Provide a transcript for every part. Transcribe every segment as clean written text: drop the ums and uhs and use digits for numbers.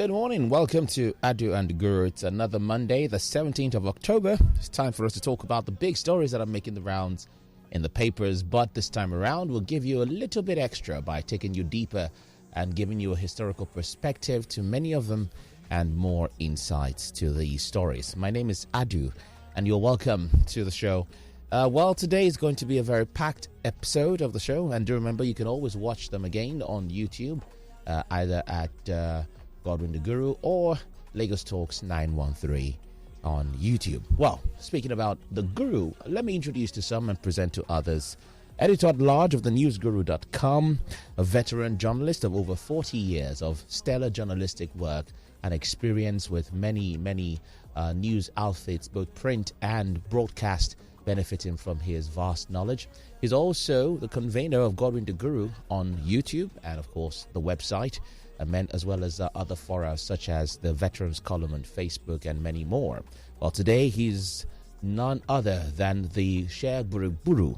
Good morning. Welcome to Adu and Guru. It's another Monday, the 17th of October. It's time for us to talk about the big stories that are making the rounds in the papers. But this time around, we'll give you a little bit extra by taking you deeper and giving you a historical perspective to many of them and more insights to these stories. My name is Adu, and you're welcome to the show. Today is going to be a very packed episode of the show. And do remember, you can always watch them again on YouTube, either at Godwin the Guru or Lagos Talks 913 on YouTube. Well, speaking about the Guru, let me introduce to some and present to others. Editor-at-large of the newsguru.com, a veteran journalist of over 40 years of stellar journalistic work and experience with many news outfits, both print and broadcast, benefiting from his vast knowledge. He's also the convener of Godwin the Guru on YouTube and, of course, the website, as well as other forums such as the Veterans Column on Facebook and many more. Well, today he's none other than the Chair Buruburu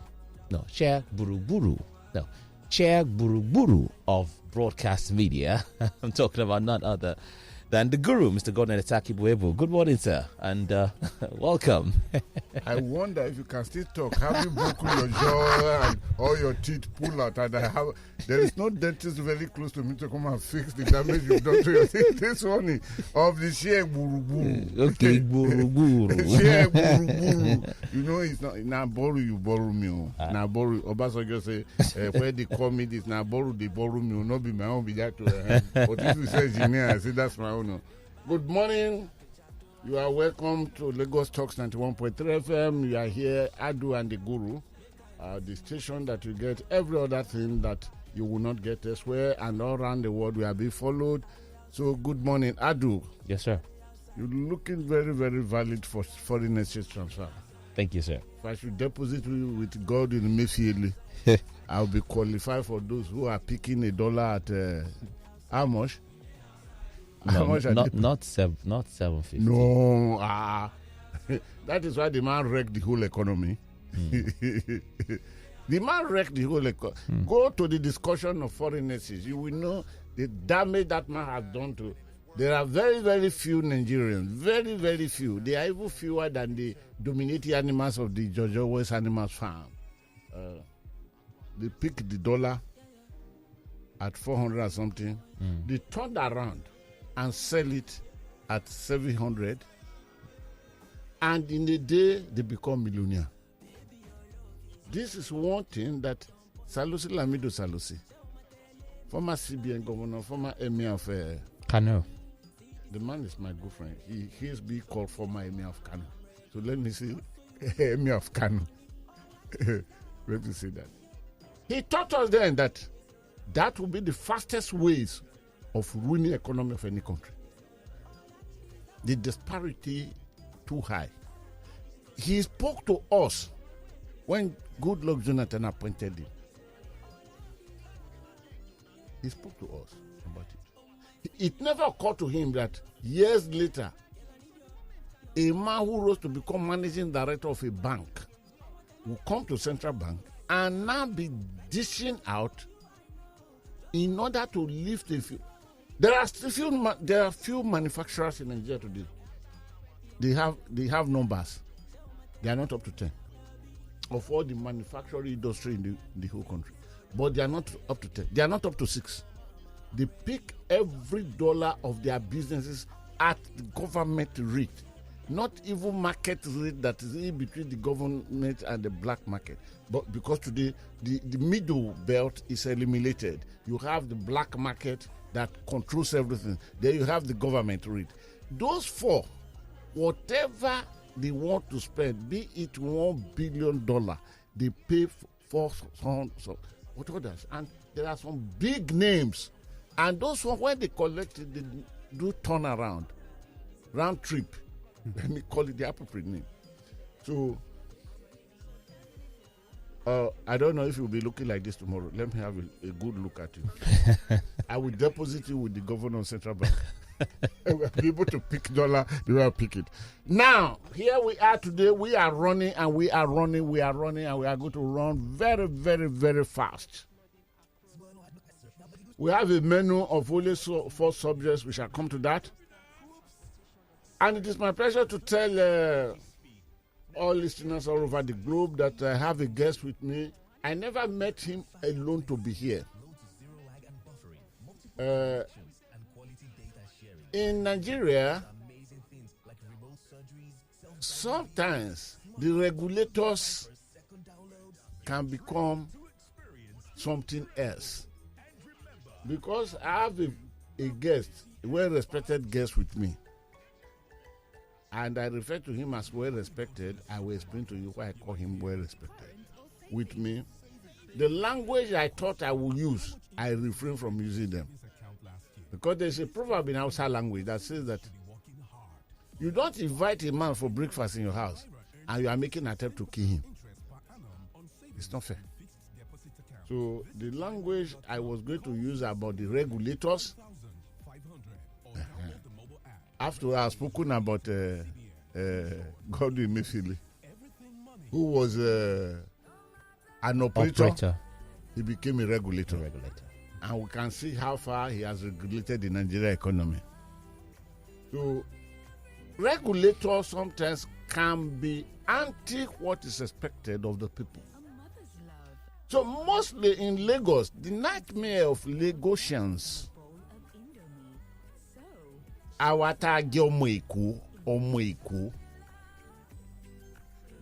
of broadcast media. I'm talking about none other than the Guru, Mr. Gordon Etakibuebu. Good morning, sir, and welcome. I wonder if you can still talk. Have you broken your jaw and all your teeth pull out? And there is no dentist very close to me to come and fix the damage you've done to your teeth this morning of the Shea Buruburu. Okay, Buruburu. Shea Buruburu. You know, it's not now borrow, you borrow me. Now borrow. Obasanjo say, where they call me this, now borrow, they borrow me. Will not be my own, be that to but if you say engineer, I say that's my own. Good morning. You are welcome to Lagos Talks 91.3 FM. You are here, Adu and the Guru, the station that you get every other thing that you will not get elsewhere, and all around the world we are being followed. So good morning, Adu. Yes, sir. You're looking very, very valid for foreign exchange transfer. Thank you, sir. If I should deposit you with God in Mayfield, I'll be qualified for those who are picking $1 at how much? No, not 750. No, that is why the man wrecked the whole economy. The man wrecked the whole economy. Go to the discussion of foreign exchange. You will know the damage that man has done to. There are very, very few Nigerians. Very, very few. They are even fewer than the dominating animals of the George Orwell's Animals Farm. They picked the dollar at 400 or something. They turned around and sell it at 700, and in a day they become millionaire. This is one thing that Sanusi Lamido Sanusi, former CBN governor, former emir of Kano. The man is my good friend. He is being called former emir of Kano. So let me see, emir of Kano. Let me see that. He taught us then that would be the fastest ways of ruining the economy of any country. The disparity too high. He spoke to us when Goodluck Jonathan appointed him. He spoke to us about it. It never occurred to him that years later, a man who rose to become managing director of a bank will come to central bank and now be dishing out in order to lift a few. There are few manufacturers in Nigeria today. They have numbers. They are not up to 10 of all the manufacturing industry in the whole country. But they are not up to 10. They are not up to 6. They pick every dollar of their businesses at the government rate, not even market rate that is in between the government and the black market. But because today the middle belt is eliminated, you have the black market that controls everything. Then you have the government rate. Those four, whatever they want to spend, be it $1 billion, they pay for some what others. And there are some big names. And those ones, when they collect it, they do turnaround, round trip. Let me call it the appropriate name. So, I don't know if you'll be looking like this tomorrow. Let me have a good look at you. I will deposit you with the governor of Central Bank. We'll be able to pick dollar, we will pick it. Now, here we are today. We are running and we are running, and we are going to run very, very, very fast. We have a menu of only 4 subjects. We shall come to that. And it is my pleasure to tell all listeners all over the globe that I have a guest with me. I never met him alone to be here. In Nigeria, sometimes the regulators can become something else. Because I have a guest, a well-respected guest with me, and I refer to him as well-respected. I will explain to you why I call him well-respected. With me, the language I thought I would use, I refrain from using them. Because there's a proverb in Hausa language that says that you don't invite a man for breakfast in your house and you are making an attempt to kill him. It's not fair. So the language I was going to use about the regulators, after I have spoken about Godwin Mefili, who was an operator, he became a regulator. And we can see how far he has regulated the Nigerian economy. So regulators sometimes can be anti what is expected of the people. So mostly in Lagos, the nightmare of Lagosians,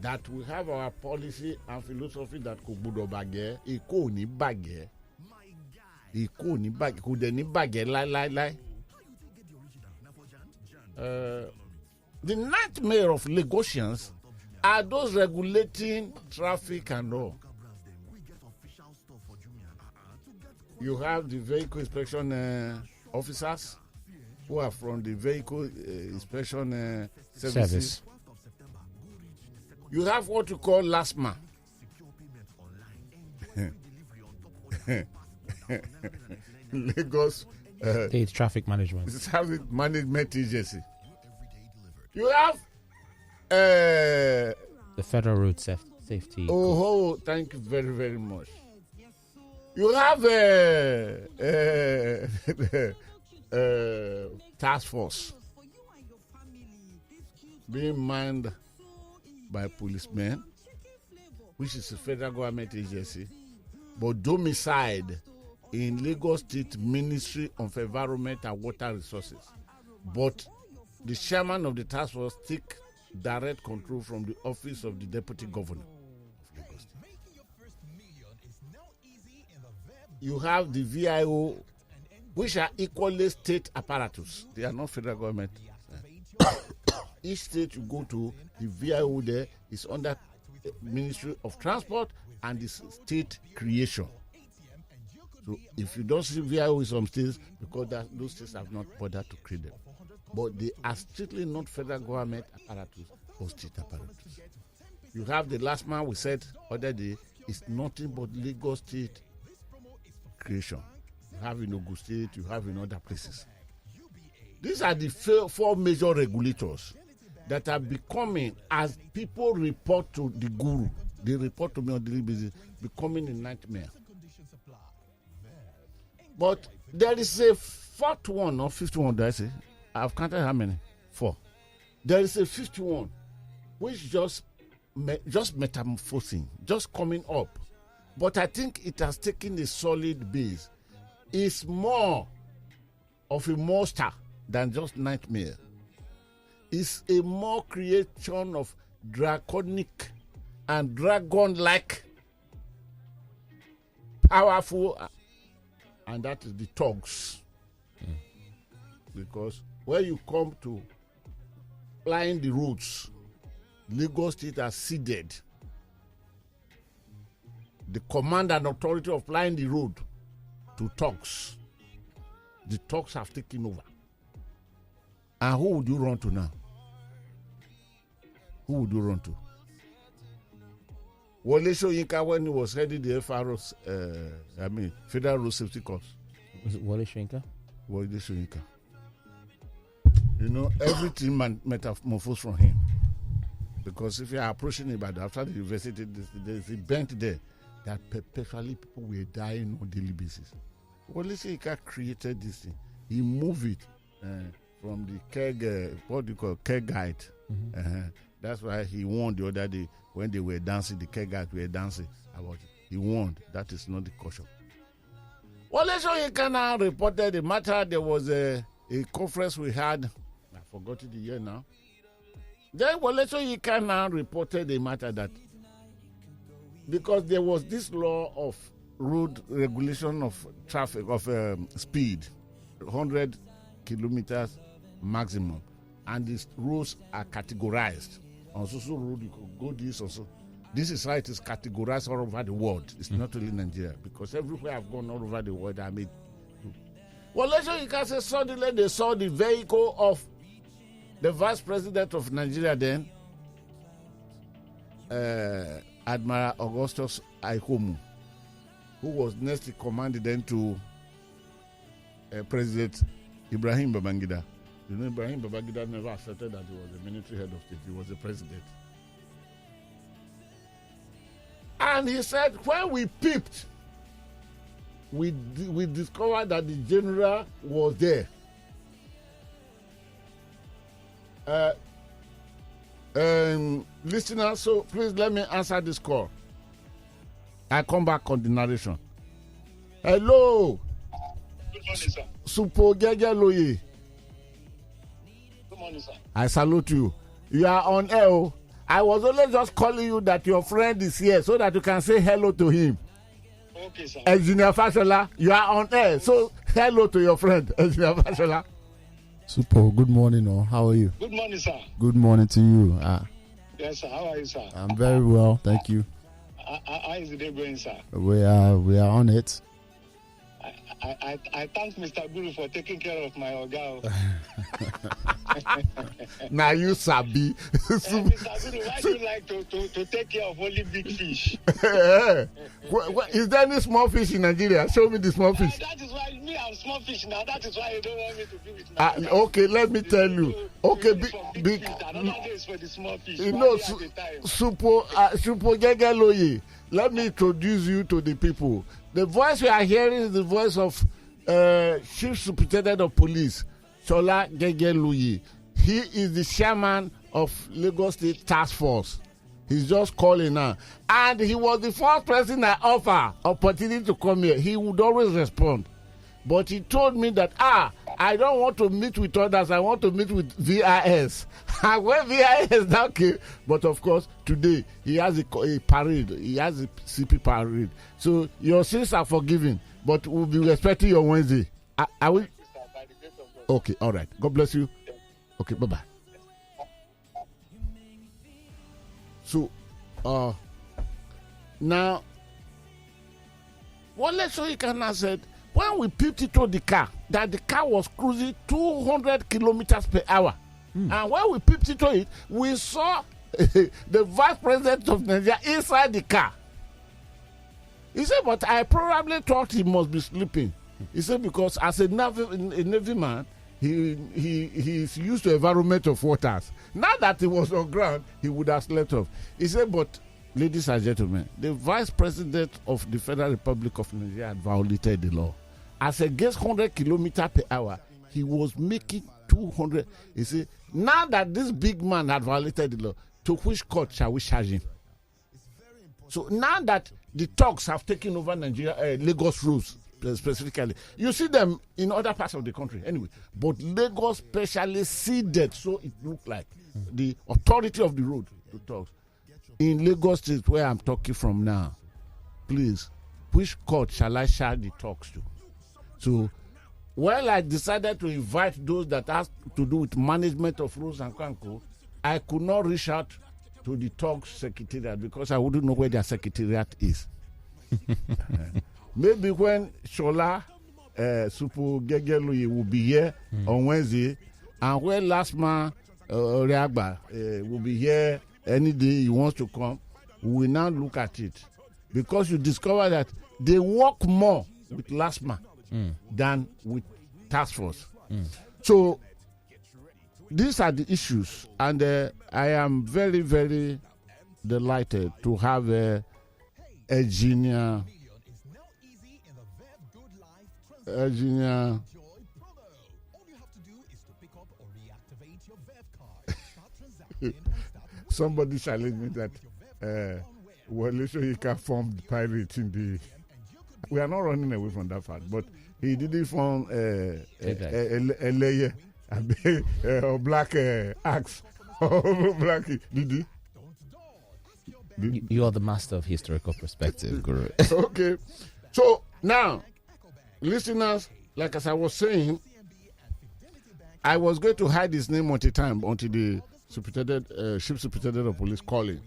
that we have our policy and philosophy that could budo bagye, iko ni bagye, could any bagye lie. The nightmare of Lagosians are those regulating traffic and all. You have the vehicle inspection officers who are from the vehicle inspection services. You have what you call LASMA. Lagos State Traffic Management. Traffic Management Agency. You have the Federal Road Safety. Oh, thank you very, very much. You have task force being manned by policemen, which is a federal government agency, but domiciled in Lagos State Ministry of Environment and Water Resources. But the chairman of the task force takes direct control from the office of the deputy governor of Lagos State. You have the VIO, which are equally state apparatus. They are not federal government. Each state you go to, the VIO there is under Ministry of Transport and the state creation. So if you don't see VIO in some states, because those states have not bothered to create them. But they are strictly not federal government apparatus or state apparatus. You have the last man we said other day is nothing but Lagos State creation. You have in Ogun State, you have in other places. These are the 4 major regulators that are becoming, as people report to the guru, they report to me on daily basis, becoming a nightmare. But there is a 4th one or 5th one, did I say? I've counted how many? 4. There is a 5th one, which just metamorphosing, just coming up. But I think it has taken a solid base. It's more of a monster than just nightmare. It's a more creation of draconic and dragon-like, powerful, and that is the thugs. Because when you come to plying the roads, Lagos State has ceded the command and authority of plying the road to thugs. The thugs have taken over. And who would you run to now? Who would you run to? Wole Soyinka, when he was heading the FRO's, Federal Road Safety Corps. Was it Wole Soyinka? Wole Soyinka. You know, everything metamorphosed from him. Because if you are approaching him after the university, there's a bent there that perpetually people were dying on a daily basis. Wole Soyinka created this thing. He moved it from the keg, what do you call keg height. That's why he won the other day when they were dancing. The keg height were dancing about it. He won. That is not the caution. Wole Soyinka now reported the matter. There was a conference we had. I forgot the year now. Then Wole Soyinka now reported the matter that because there was this law of road regulation of traffic, of speed, 100 kilometers maximum, and these roads are categorized. On so road, you could go this also. This is how it is categorized all over the world. It's not only Nigeria, because everywhere I've gone all over the world, I made. Well, you can say suddenly they saw the vehicle of the vice president of Nigeria then, Admiral Augustus Aihomu, who was next in command then to President Ibrahim Babangida. You know, Ibrahim Babangida never accepted that he was a military head of state. He was a president. And he said, when we peeped, we discovered that the general was there. Listeners, so please let me answer this call. I come back on the narration. Hello. Good morning, sir. Supo Gege Loye. Good morning, sir. I salute you. You are on air. I was only just calling you that your friend is here so that you can say hello to him. Okay, sir. Engineer Fashola, you are on air. So hello to your friend, Engineer Fashola. Super. Good morning, or how are you? Good morning, sir. Good morning to you. Yes, sir. How are you, sir? I'm very well, thank you. How is the day going, sir? We are on it. I thank Mr. Guru for taking care of my Oga. Now you sabi. Mr. Guru, why do you like to take care of only big fish? Is there any small fish in Nigeria? Show me the small fish. That is why me, I'm small fish now. That is why you don't want me to do it now. Okay, let me tell you. Okay, big fish. Another day is for the small fish. You know, Supo Gege Loye. Let me introduce you to the people. The voice we are hearing is the voice of Chief Superintendent of Police, Shola Gege Loye. He is the chairman of Lagos State Task Force. He's just calling now. And he was the first person I offer opportunity to come here. He would always respond. But he told me that, I don't want to meet with others. I want to meet with VIS. And when VIS now came, but of course, today, he has a parade. He has a CP parade. So your sins are forgiven, but we'll be respecting your Wednesday. Are we? Okay, all right. God bless you. Okay, bye-bye. So, now, Wole Soyinka now said, when we peeped into the car, that the car was cruising 200 kilometers per hour. And when we peeped into it, we saw the vice president of Nigeria inside the car. He said, but I probably thought he must be sleeping. He said, because as a Navy man, he's used to environment of waters. Now that he was on ground, he would have slept off. He said, but ladies and gentlemen, the vice president of the Federal Republic of Nigeria had violated the law. As against 100 kilometers per hour, he was making 200. He said, now that this big man had violated the law, to which court shall we charge him? So now that the thugs have taken over Nigeria, Lagos roads specifically, you see them in other parts of the country anyway, but Lagos specially ceded, so it looked like the authority of the road to thugs. In Lagos State, where I'm talking from now, please, which court shall I charge the thugs to? So, well, I decided to invite those that has to do with management of roads and Kanko. I could not reach out to the thugs secretariat because I wouldn't know where their secretariat is. Maybe when Shola Supo Gege Loye will be here on Wednesday, and when last man Reagba will be here any day he wants to come, we will now look at it. Because you discover that they work more with last man than with task force. So these are the issues, and I am very, very delighted to have a engineer engineer. Somebody challenged me that Wale Soyinka formed pirate in the. We are not running away from that fact, but he didn't form a layer, or black axe, or black. Did he? You are the master of historical perspective, Guru. Okay. So now, listeners, like as I was saying, I was going to hide his name at the time until the chief superintendent of police calling.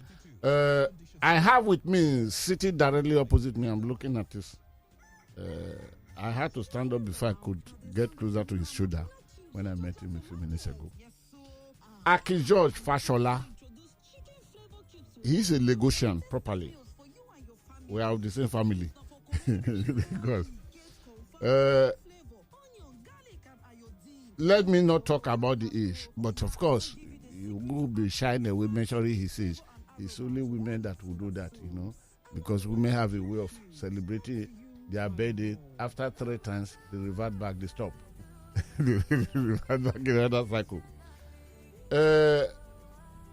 I have with me, sitting directly opposite me, I'm looking at this. I had to stand up before I could get closer to his shoulder when I met him a few minutes ago. Akin-George Fashola. He's a Lagosian properly. We are of the same family. Because let me not talk about the age, but of course, you will be shying away mentioning his age. It's only women that will do that, because women have a way of celebrating their birthday. After 3 times, they revert back, they stop. They revert back in another cycle.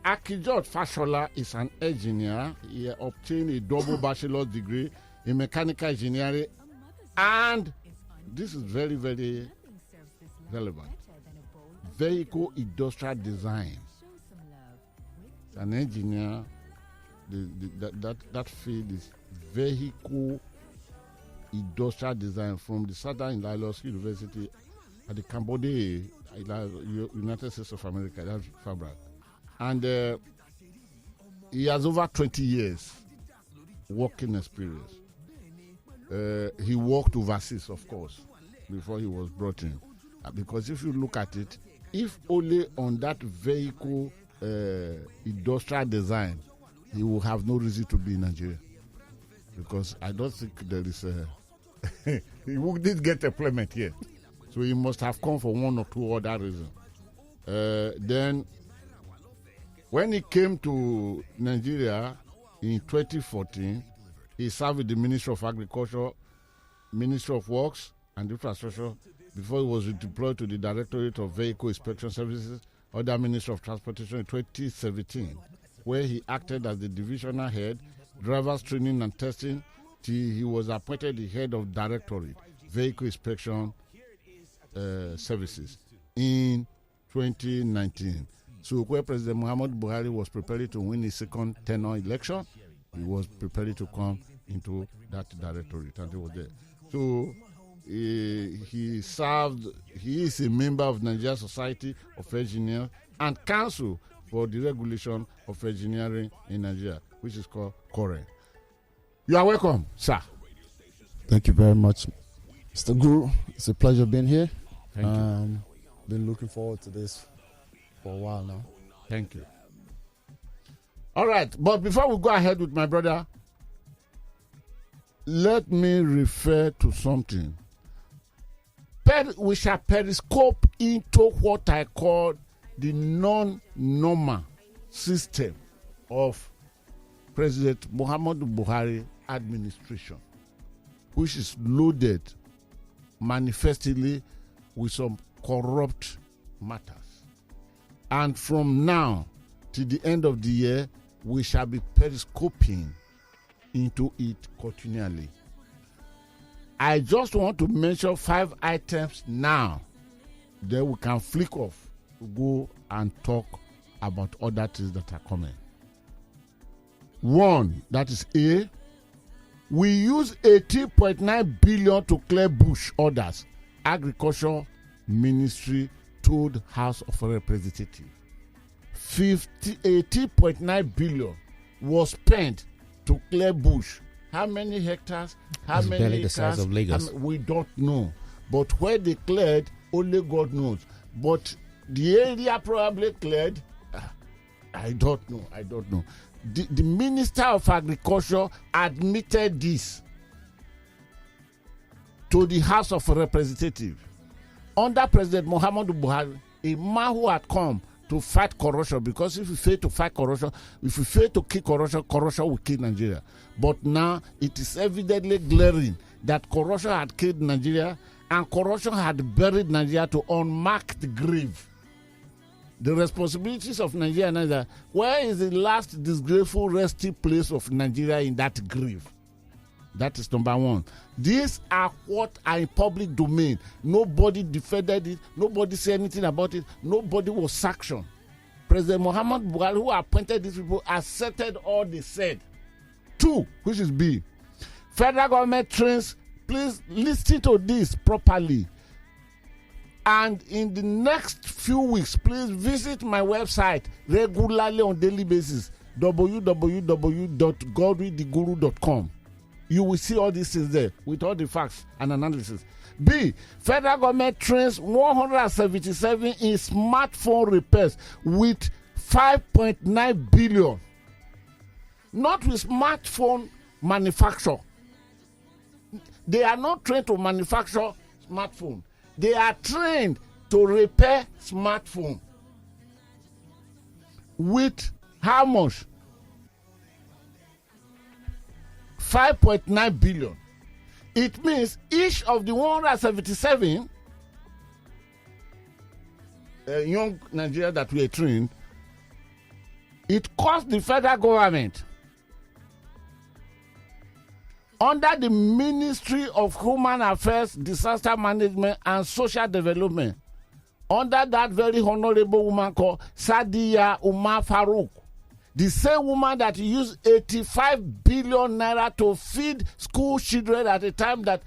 Akin-George Fashola is an engineer. He obtained a double bachelor's degree in mechanical engineering, and this is very, very relevant. Vehicle industrial design. An engineer, that field is vehicle industrial design from the Southern Illinois University at the Cambodia, United States of America. That's Fabric. And he has over 20 years working experience. He worked overseas, of course, before he was brought in. Because if you look at it, if only on that vehicle industrial design, he will have no reason to be in Nigeria. Because I don't think there is he wouldn't get employment here. So he must have come for one or two other reasons. Then, when he came to Nigeria in 2014, he served with the Ministry of Agriculture, Ministry of Works and Infrastructure before he was deployed to the Directorate of Vehicle Inspection Services, under Ministry of Transportation in 2017, where he acted as the divisional head, drivers training and testing, till he was appointed the head of Directorate Vehicle Inspection Services in 2019. So where President Muhammadu Buhari was preparing to win his second tenure election, he was preparing to come into that directorate, and he was there. So he served, he is a member of Nigeria Society of Engineers and Council for the Regulation of Engineering in Nigeria, which is called CORE. You are welcome, sir. Thank you very much, Mr. Guru. It's a pleasure being here. Thank you. Been looking forward to this for a while now. Thank you. All right, but before we go ahead with my brother, let me refer to something. We shall periscope into what I call the non-normal system of President Muhammadu Buhari administration, which is loaded manifestly with some corrupt matters. And from now to the end of the year, we shall be periscoping into it continually. I just want to mention 5 items now. Then we can flick off, go and talk about other things that are coming. 1, that is A. We use 18.9 billion to clear bush orders. Agriculture Ministry told House of Representatives. 18.9 billion was spent to clear bush. How many hectares? How That's many barely acres? the size of Lagos. We don't know. But where they cleared, only God knows. But the area probably cleared, I don't know. The Minister of Agriculture admitted this to the House of Representatives. Under President Muhammadu Buhari, a man who had come to fight corruption, because if you fail to fight corruption, if you fail to kill corruption, corruption will kill Nigeria. But now it is evidently glaring that corruption had killed Nigeria, and corruption had buried Nigeria to unmarked grave. The responsibilities of Nigeria are that where is the last disgraceful resting place of Nigeria in that grave? That is number one. These are what are in public domain. Nobody defended it. Nobody said anything about it. Nobody was sanctioned. President Muhammad Buhari, who appointed these people, accepted all they said. 2, which is B. Federal government trains, please listen to this properly. And in the next few weeks, please visit my website regularly on daily basis, www.godwiththeguru.com. You will see all these things there with all the facts and analysis. B. Federal government trains 177 in smartphone repairs with 5.9 billion. Not with smartphone manufacture. They are not trained to manufacture smartphone. They are trained to repair smartphone. With how much? 5.9 billion. It means each of the 177 young Nigerians that were trained, it cost the federal government under the Ministry of Human Affairs, Disaster Management and Social Development, under that very honorable woman called Sadiya Umar Farouk, the same woman that used 85 billion naira to feed school children at a time that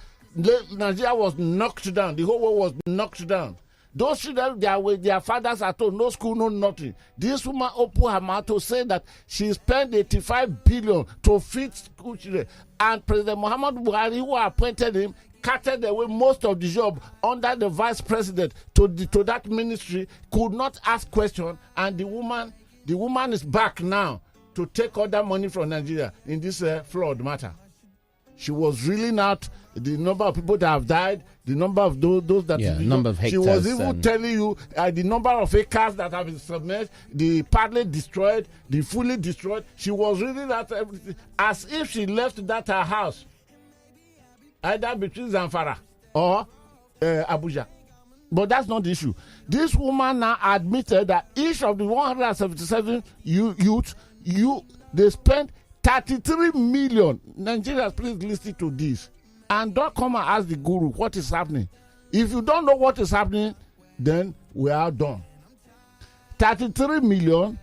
Nigeria was knocked down, the whole world was knocked down. Those children, their fathers are told, no school, no nothing. This woman opened her mouth to say that she spent 85 billion to feed school children. And President Muhammad Buhari, who appointed him, carted away most of the job under the vice president to that ministry, could not ask questions, and the woman is back now to take all that money from Nigeria in this flood matter. She was reeling out the number of people that have died, the number of those that... Yeah, number of hectares. She was even telling you the number of acres that have been submerged, the partly destroyed, the fully destroyed. She was reeling out everything as if she left that her house, either between Zamfara or Abuja. But that's not the issue. This woman now admitted that each of the 177 youths, they spent 33 million. Nigerians, please listen to this. And don't come and ask the guru what is happening. If you don't know what is happening, then we are done. 33 million,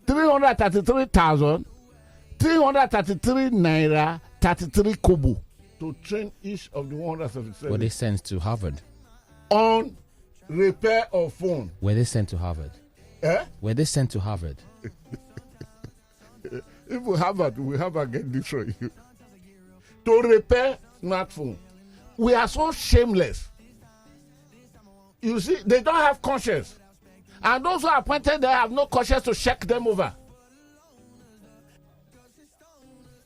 333,333 naira, 33 kobo to train each of the 177. Were they sent to Harvard? On repair of phone. Were they sent to Harvard? Were they sent to Harvard? If we Harvard, we have a get this for you. To repair smartphone. We are so shameless. You see, they don't have conscience. And those who are appointed, they have no conscience to check them over.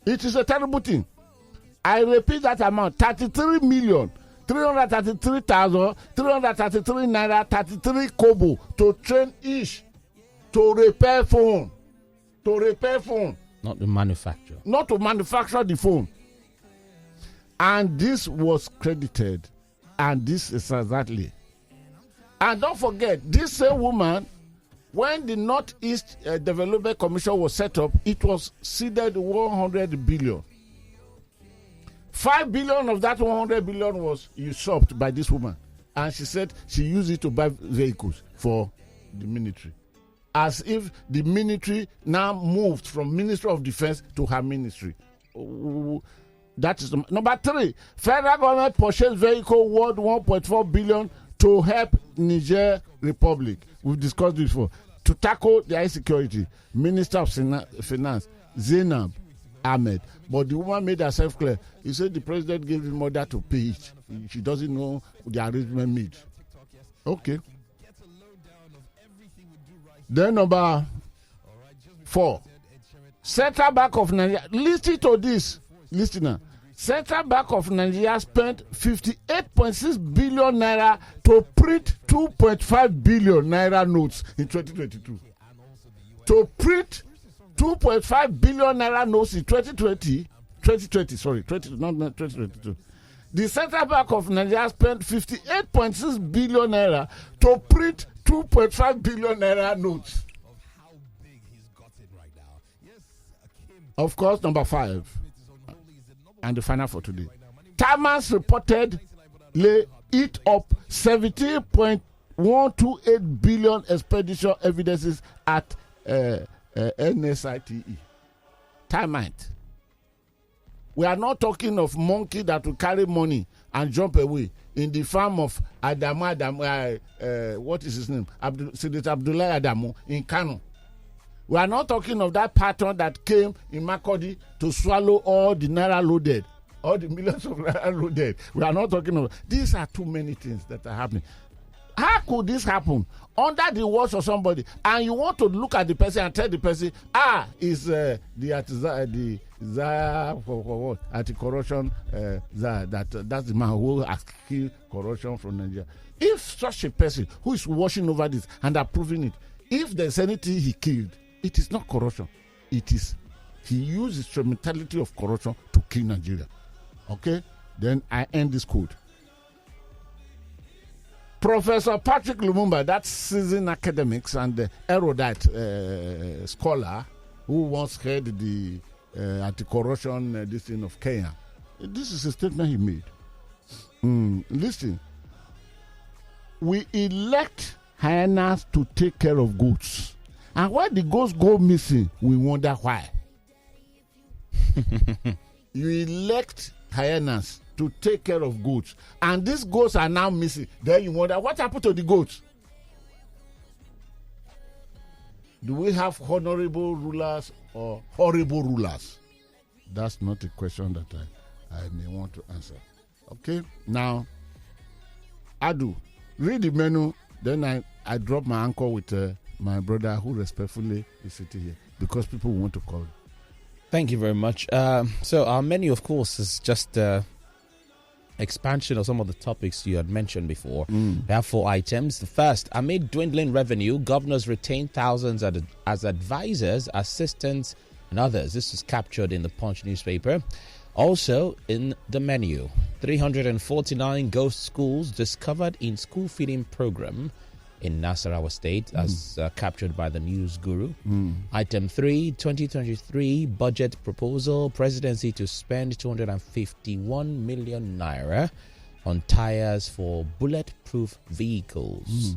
It is a terrible thing. I repeat that amount, 33 million. 333,333 naira, 33 kobo to train each to repair phone. To repair phone. Not to manufacture. Not to manufacture the phone. And this was credited. And this is exactly. And don't forget, this same woman, when the Northeast Development Commission was set up, it was seeded 100 billion. 5 billion of that 100 billion was usurped by this woman. And she said she used it to buy vehicles for the military. As if the military now moved from Ministry of Defense to her ministry. That is number 3. Federal government purchased vehicle worth 1.4 billion to help Niger Republic. We've discussed this before. To tackle the insecurity. Minister of Finance, Zainab Ahmed. But the woman made herself clear. He said the president gave him order to pay it. She doesn't know the arrangement made. Okay. Then number 4. Central Bank of Nigeria. Listen to this, listener. Central Bank of Nigeria spent 58.6 billion naira to print 2.5 billion naira notes in 2022. To print 2.5 billion naira notes in 2022. The Central Bank of Nigeria spent 58.6 billion naira to print 2.5 billion naira notes. Of course, number 5, and the final for today. Tyres reported eat up 17.128 billion expenditure evidences at NSITE. Termite. We are not talking of monkey that will carry money and jump away in the farm of what is his name? Senator Abdullah Adamu in Kano. We are not talking of that pattern that came in Makurdi to swallow all the naira loaded, all the millions of naira loaded. We are not talking of. These are too many things that are happening. How could this happen under the watch of somebody? And you want to look at the person and tell the person, is the for what? Anti-corruption that's the man who has killed corruption from Nigeria. If such a person who is watching over this and approving it, if there's anything he killed, it is not corruption. It is he used the instrumentality of corruption to kill Nigeria. Okay? Then I end this quote. Professor Patrick Lumumba, that seasoned academics and erudite scholar who once head the anti-corruption this thing of Kenya. This is a statement he made. Listen, we elect hyenas to take care of goats. And when the goats go missing, we wonder why. You elect hyenas to take care of goats, and these goats are now missing. Then you wonder what happened to the goats. Do we have honorable rulers or horrible rulers? That's not a question that I may want to answer. Okay, now Adu, read the menu. Then I drop my anchor with my brother who respectfully is sitting here because people want to call. Thank you very much. So our menu, of course, is just expansion of some of the topics you had mentioned before. We have 4 items. The first, amid dwindling revenue, governors retain thousands as advisors, assistants, and others. This was captured in the Punch newspaper. Also in the menu, 349 ghost schools discovered in school feeding program in Nasarawa State, as captured by the News Guru. Item 3, 2023 budget proposal, Presidency to spend 251 million naira on tires for bulletproof vehicles.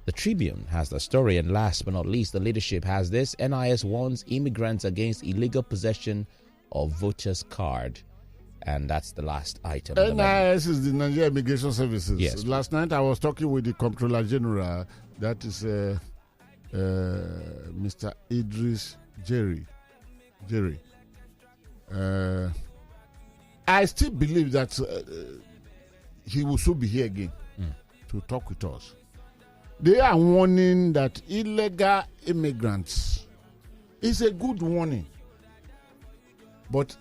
The Tribune has the story, and last but not least, the leadership has this. NIS warns immigrants against illegal possession of voters' card. And that's the last item. NIS is the Nigeria Immigration Services. Yes. Last night I was talking with the Comptroller General, that is Mr. Idris Jerry. I still believe that he will soon be here again to talk with us. They are warning that illegal immigrants is a good warning. But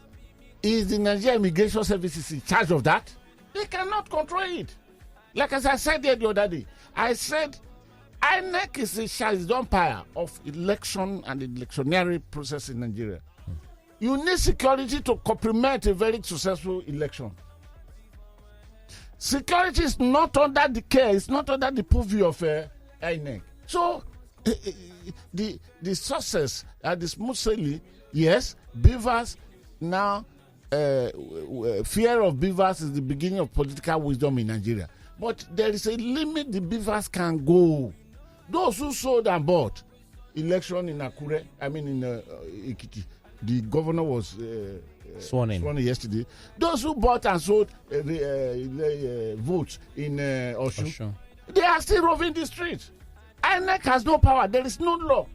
is the Nigeria Immigration Services in charge of that? They cannot control it. Like as I said there the other day, I said INEC is the charge umpire of election and electionary process in Nigeria. You need security to complement a very successful election. Security is not under the care, it's not under the purview of INEC. So the success the smooth sailing, yes, beavers now. Fear of beavers is the beginning of political wisdom in Nigeria. But there is a limit the beavers can go. Those who sold and bought, election in Akure, in Ekiti, the governor was sworn in yesterday. Those who bought and sold votes in Osun, they are still roving the streets. INEC has no power. There is no law.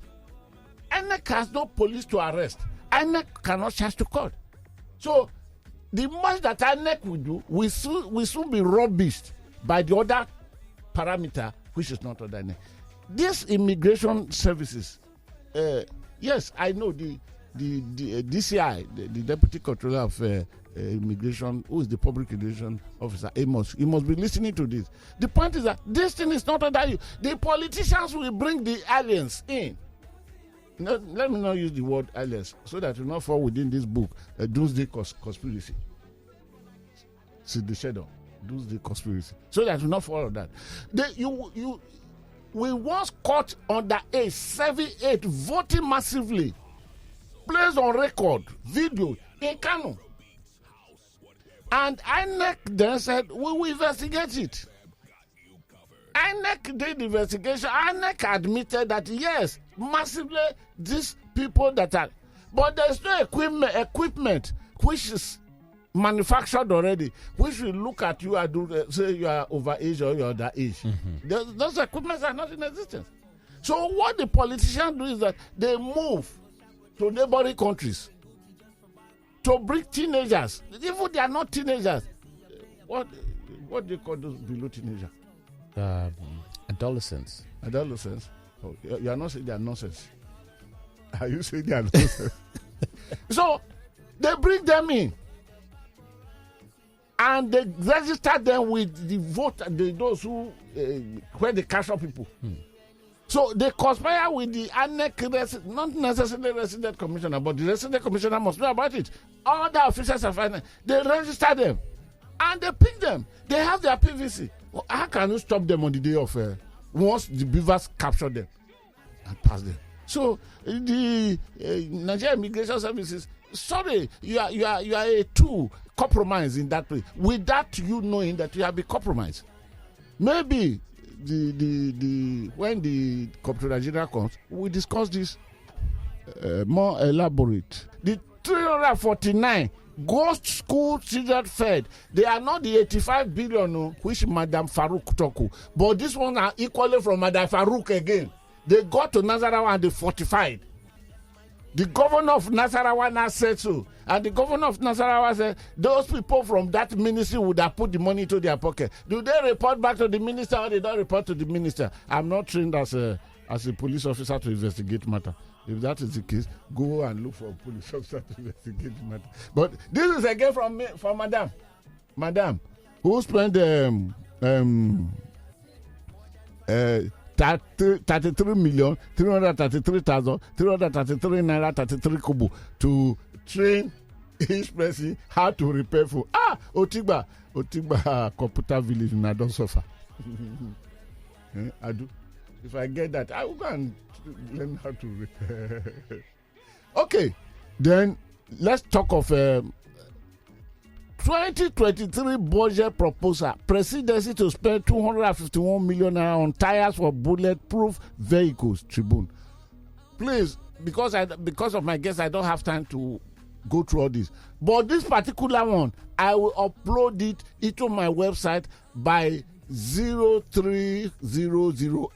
INEC has no police to arrest. INEC cannot charge to court. So, the much that INEC will do will soon be rubbished by the other parameter, which is not under INEC. These immigration services, yes, I know the DCI, the Deputy Controller of Immigration, who is the Public Relations Officer, he must be listening to this. The point is that this thing is not under you. The politicians will bring the aliens in. No, let me not use the word aliens so that we not fall within this book, Doomsday Conspiracy. see the shadow, do the conspiracy, so that you not follow that. We once caught underage 78 voting massively, placed on record, video in Kano, and INEC then said we will investigate it. INEC did the investigation. INEC admitted that yes, massively these people that are, but there's no equipment which is manufactured already, which will look at you and do say you are over age or you're under age. Those equipments are not in existence. So what the politicians do is that they move to neighboring countries to bring teenagers. Even they are not teenagers. What do you call those below teenagers? Adolescents. Adolescents? Oh, you are not saying they are nonsense. Are you saying they are nonsense? So they bring them in and they register them with the vote, those who where they cash up people. So they conspire with the ANEC, not necessarily resident commissioner, but the resident commissioner must know about it. All the officers of ANEC, they register them and they pick them. They have their PVC. Well, how can you stop them on the day of once the beavers capture them and pass them? So the Nigerian Immigration Services, sorry, you are a tool compromise in that place. Without you knowing that you have been compromised, maybe the when the Comptroller General comes, we discuss this more elaborate. The 349 ghost school children fed. They are not the 85 billion which Madam Farouk talk, but this one are equally from Madam Farouk again. They got to Nasarawa and they fortified. The governor of Nasarawa now said so. And the governor of Nasarawa said those people from that ministry would have put the money into their pocket. Do they report back to the minister or they don't report to the minister? I'm not trained as a police officer to investigate matter. If that is the case, go and look for a police officer to investigate the matter. But this is again from Madam. Madam, who spent 33,333,333 naira 33 kobo to train each person how to repair phone. Otigba computer village and I don't suffer. I do. If I get that, I will go and learn how to repair. Okay, then let's talk of 2023 budget proposal. Presidency to spend 251 million naira on tires for bulletproof vehicles. Tribune. Please, because of my guests, I don't have time to go through all this. But this particular one, I will upload it into my website by 0300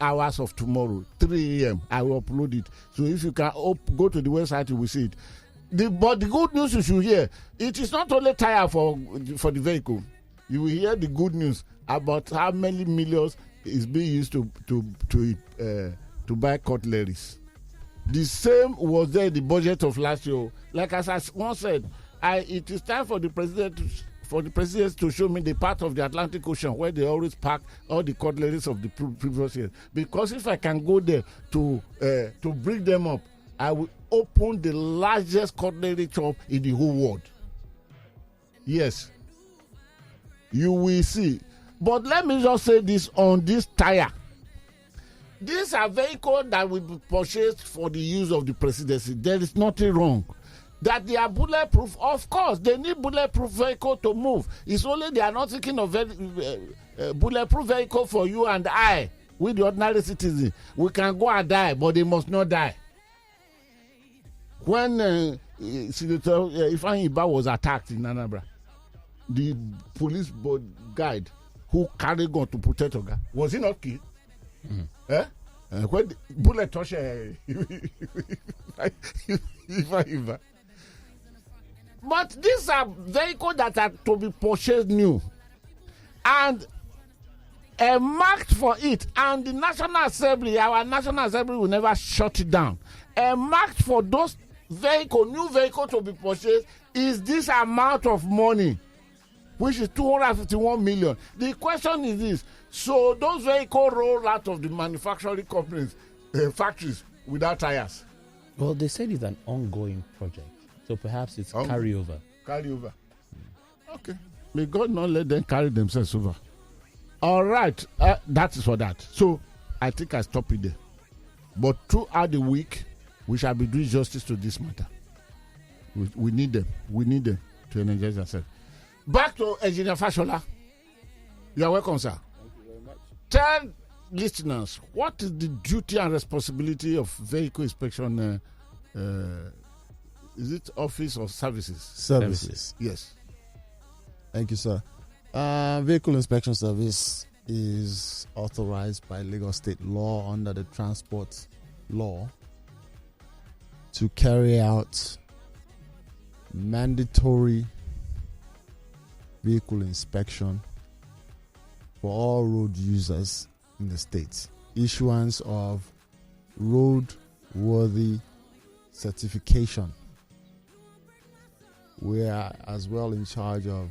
hours of tomorrow, 3 a.m. I will upload it. So if you can go to the website, you will see it. But the good news you should hear, it is not only tire for the vehicle. You will hear the good news about how many millions is being used to buy cutleries. The same was there in the budget of last year. Like as I once said, it is time for the president to show me the part of the Atlantic Ocean where they always park all the cutleries of the previous year. Because if I can go there to bring them up, I will open the largest cutlery shop in the whole world. Yes, you will see. But let me just say this on this tire. These are vehicles that will be purchased for the use of the presidency. There is nothing wrong. That they are bulletproof, of course, they need bulletproof vehicle to move. It's only they are not thinking of bulletproof vehicle for you and I, with the ordinary citizen. We can go and die, but they must not die. When Senator Ifeanyi Iba was attacked in Anambra, the police guide who carried gun to protect Oga, was he not killed? When the bullet touched Ifeanyi. But these are vehicles that are to be purchased new and marked for it, and the National Assembly, our National Assembly will never shut it down. Marked for those new vehicle to be purchased is this amount of money, which is 251 million. The question is this: so those vehicles roll out of the manufacturing companies, factories without tires? Well, they said it's an ongoing project, so perhaps it's carryover. Carryover. Okay. May God not let them carry themselves over. All right, that is for that. So I think I stop it there. But throughout the week, we shall be doing justice to this matter. We need them. We need them to energize ourselves. Back to Engineer Fashola. You are welcome, sir. Thank you very much. Tell listeners, what is the duty and responsibility of vehicle inspection? Is it office or services? Services. Yes. Thank you, sir. Vehicle inspection service is authorized by Lagos State law under the transport law to carry out mandatory vehicle inspection for all road users in the state. Issuance of roadworthy certification. We are as well in charge of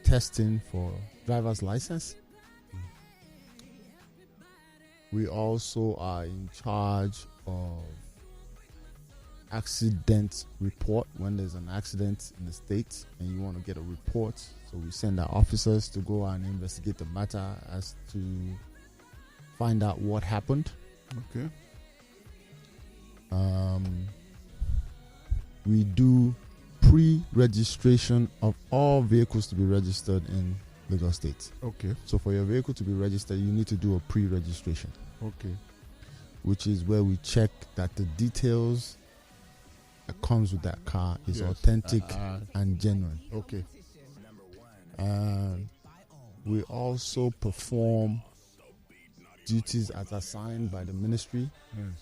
testing for driver's license. We also are in charge of accident report when there's an accident in the state and you want to get a report. So we send our officers to go and investigate the matter as to find out what happened. Okay. We do pre-registration of all vehicles to be registered in Lagos State. Okay. So for your vehicle to be registered, you need to do a pre-registration. Okay. Which is where we check that the details that comes with that car is authentic and genuine. Okay. We also perform duties as assigned by the ministry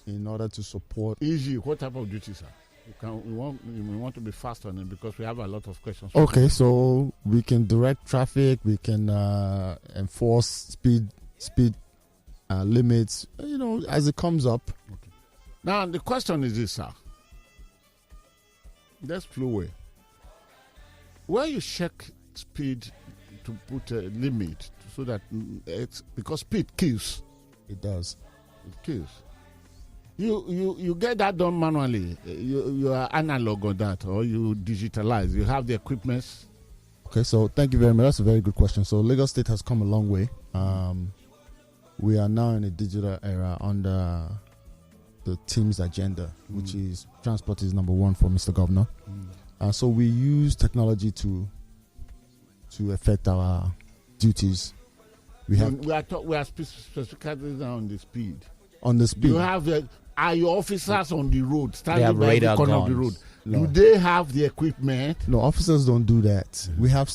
in order to support. Easy. What type of duties, sir? We want to be fast on it because we have a lot of questions. Okay, so we can direct traffic, we can enforce speed limits, as it comes up. Okay. Now the question is this, sir. Let's flow away. Where you check speed to put a limit so that it's because speed kills. It does. It kills. You get that done manually. You are analog on that, or you digitalize. You have the equipment. Okay, so thank you very much. That's a very good question. So Lagos State has come a long way. We are now in a digital era under the team's agenda, which is transport is number one for Mr. Governor. So we use technology to affect our duties. We are specifically on the speed. On the speed. You have are your officers on the road standing by the corner of the road? No. Do they have the equipment? No, officers don't do that. We have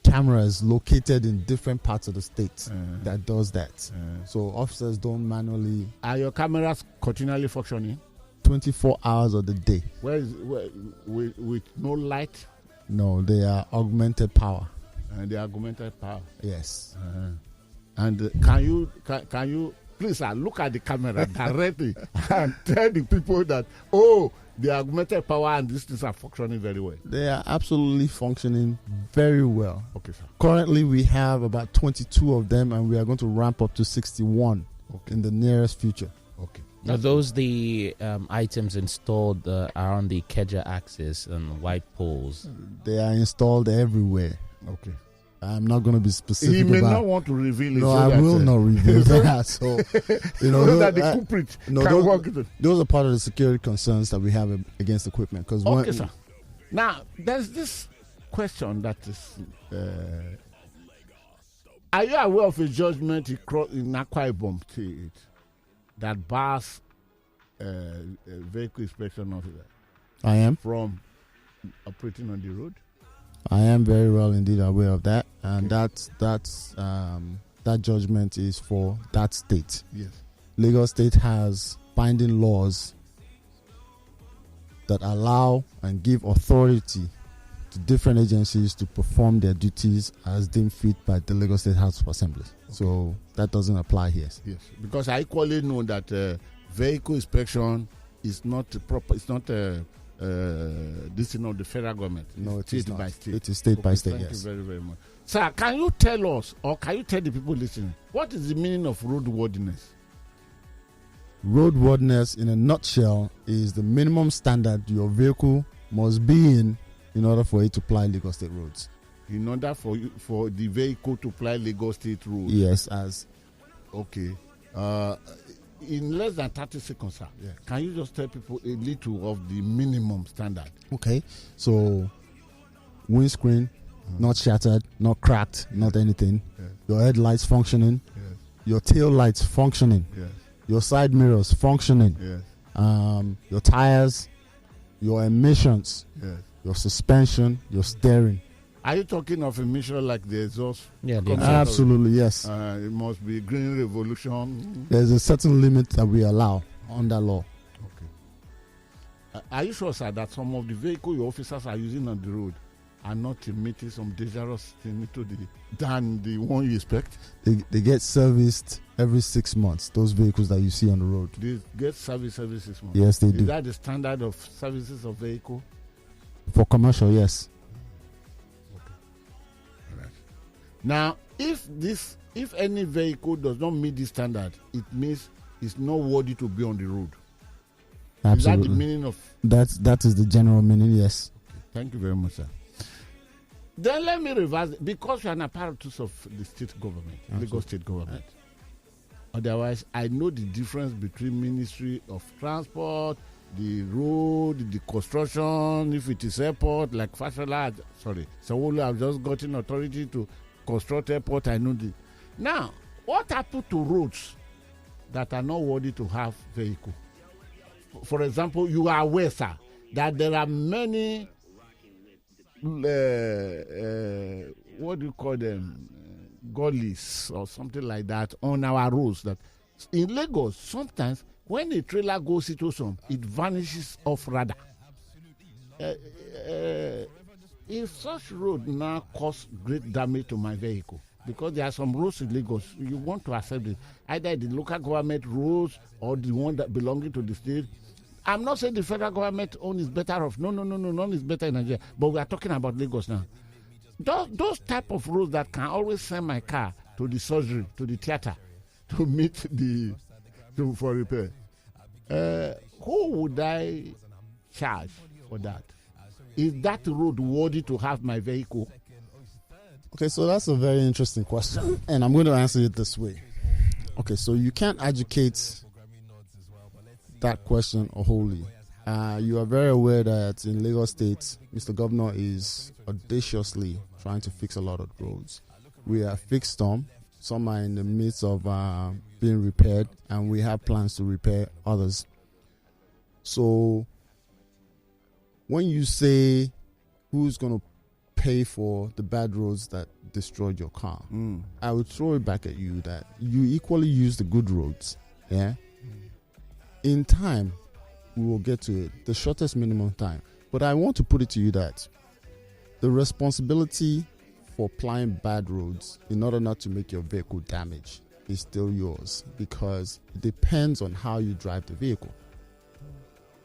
cameras located in different parts of the state that does that. So officers don't manually. Are your cameras continually functioning? 24 hours of the day. With no light? No, they are augmented power. They are augmented power. Yes. And can you please look at the camera directly and tell the people that the augmented power and these things are functioning very well? They are absolutely functioning very well. Okay, sir. Currently, we have about 22 of them, and we are going to ramp up to 61 in the nearest future. Okay. Are those the items installed around the Keja axis and white poles? They are installed everywhere. Okay. I'm not going to be specific. He may about not want to reveal it. No, I will not reveal that. So, so that the culprit can walk it. Those are part of the security concerns that we have against equipment. Okay, sir. Now, there's this question that is... are you aware of a judgment in Akwa Ibom State that bars vehicle inspection officer? I am. From operating on the road? I am very well indeed aware of that, and that judgment is for that state. Yes. Lagos State has binding laws that allow and give authority to different agencies to perform their duties as deemed fit by the Lagos State House of Assembly. Okay. So that doesn't apply here. Yes, because I equally know that vehicle inspection is not proper. It's not this is not the federal government. No, it is not. By state. It is state by state. Thank yes. you very, very much. Sir, can you tell us, or can you tell the people listening, what is the meaning of roadworthiness? Roadworthiness, in a nutshell, is the minimum standard your vehicle must be in order for it to ply Lagos State roads. in order for the vehicle to fly Lagos State road. Yes, as okay. In less than 30 seconds, sir, can you just tell people a little of the minimum standard? okay. So windscreen not shattered, not cracked, not anything. Yes. Your headlights functioning, Yes. your tail lights functioning, Yes. your side mirrors functioning, Yes. your tires, your emissions, Yes. your suspension, your steering. Are you talking of emission like the exhaust? Yeah, the Come exhaust. on. Absolutely, yes. It must be green revolution. There's a certain limit that we allow under law. Okay. Are you sure, sir, that some of the vehicle your officers are using on the road are not emitting some dangerous thing than the one you expect? They get serviced every 6 months, those vehicles that you see on the road. They get service every 6 months. Yes, they Is do. that the standard of services of vehicle? For commercial, yes. Now, if any vehicle does not meet this standard, it means it's not worthy to be on the road. Absolutely. Is that the meaning of? That is the general meaning, yes. Thank you very much, sir. Then let me reverse it. Because you are an apparatus of the state government, Lagos State government. Otherwise, I know the difference between Ministry of Transport, the road, the construction, if it is airport, like Fashola, Sanwo-Olu, I've just gotten authority to construct airport, I know the. Now, what happened to roads that are not worthy to have vehicle? For example, you are aware, sir, that there are many, what do you call them, gullies or something like that on our roads. That in Lagos, sometimes when a trailer goes into some, it vanishes off radar. If such road now cause great damage to my vehicle, because there are some roads in Lagos, you want to accept it, either the local government roads or the one that belonging to the state. I'm not saying the federal government own is better off. No, none is better in Nigeria. But we are talking about Lagos now. Those type of roads that can always send my car to the surgery, to the theater, to meet for repair. Who would I charge for that? Is that road worthy to have my vehicle? Okay, so that's a very interesting question, and I'm going to answer it this way. Okay, so you can't educate that question wholly. You are very aware that in Lagos State, Mr. Governor is audaciously trying to fix a lot of roads. We have fixed some are in the midst of being repaired, and we have plans to repair others. So when you say who's going to pay for the bad roads that destroyed your car, I would throw it back at you that you equally use the good roads. Yeah. In time, we will get to it, the shortest minimum time. But I want to put it to you that the responsibility for applying bad roads in order not to make your vehicle damage is still yours, because it depends on how you drive the vehicle.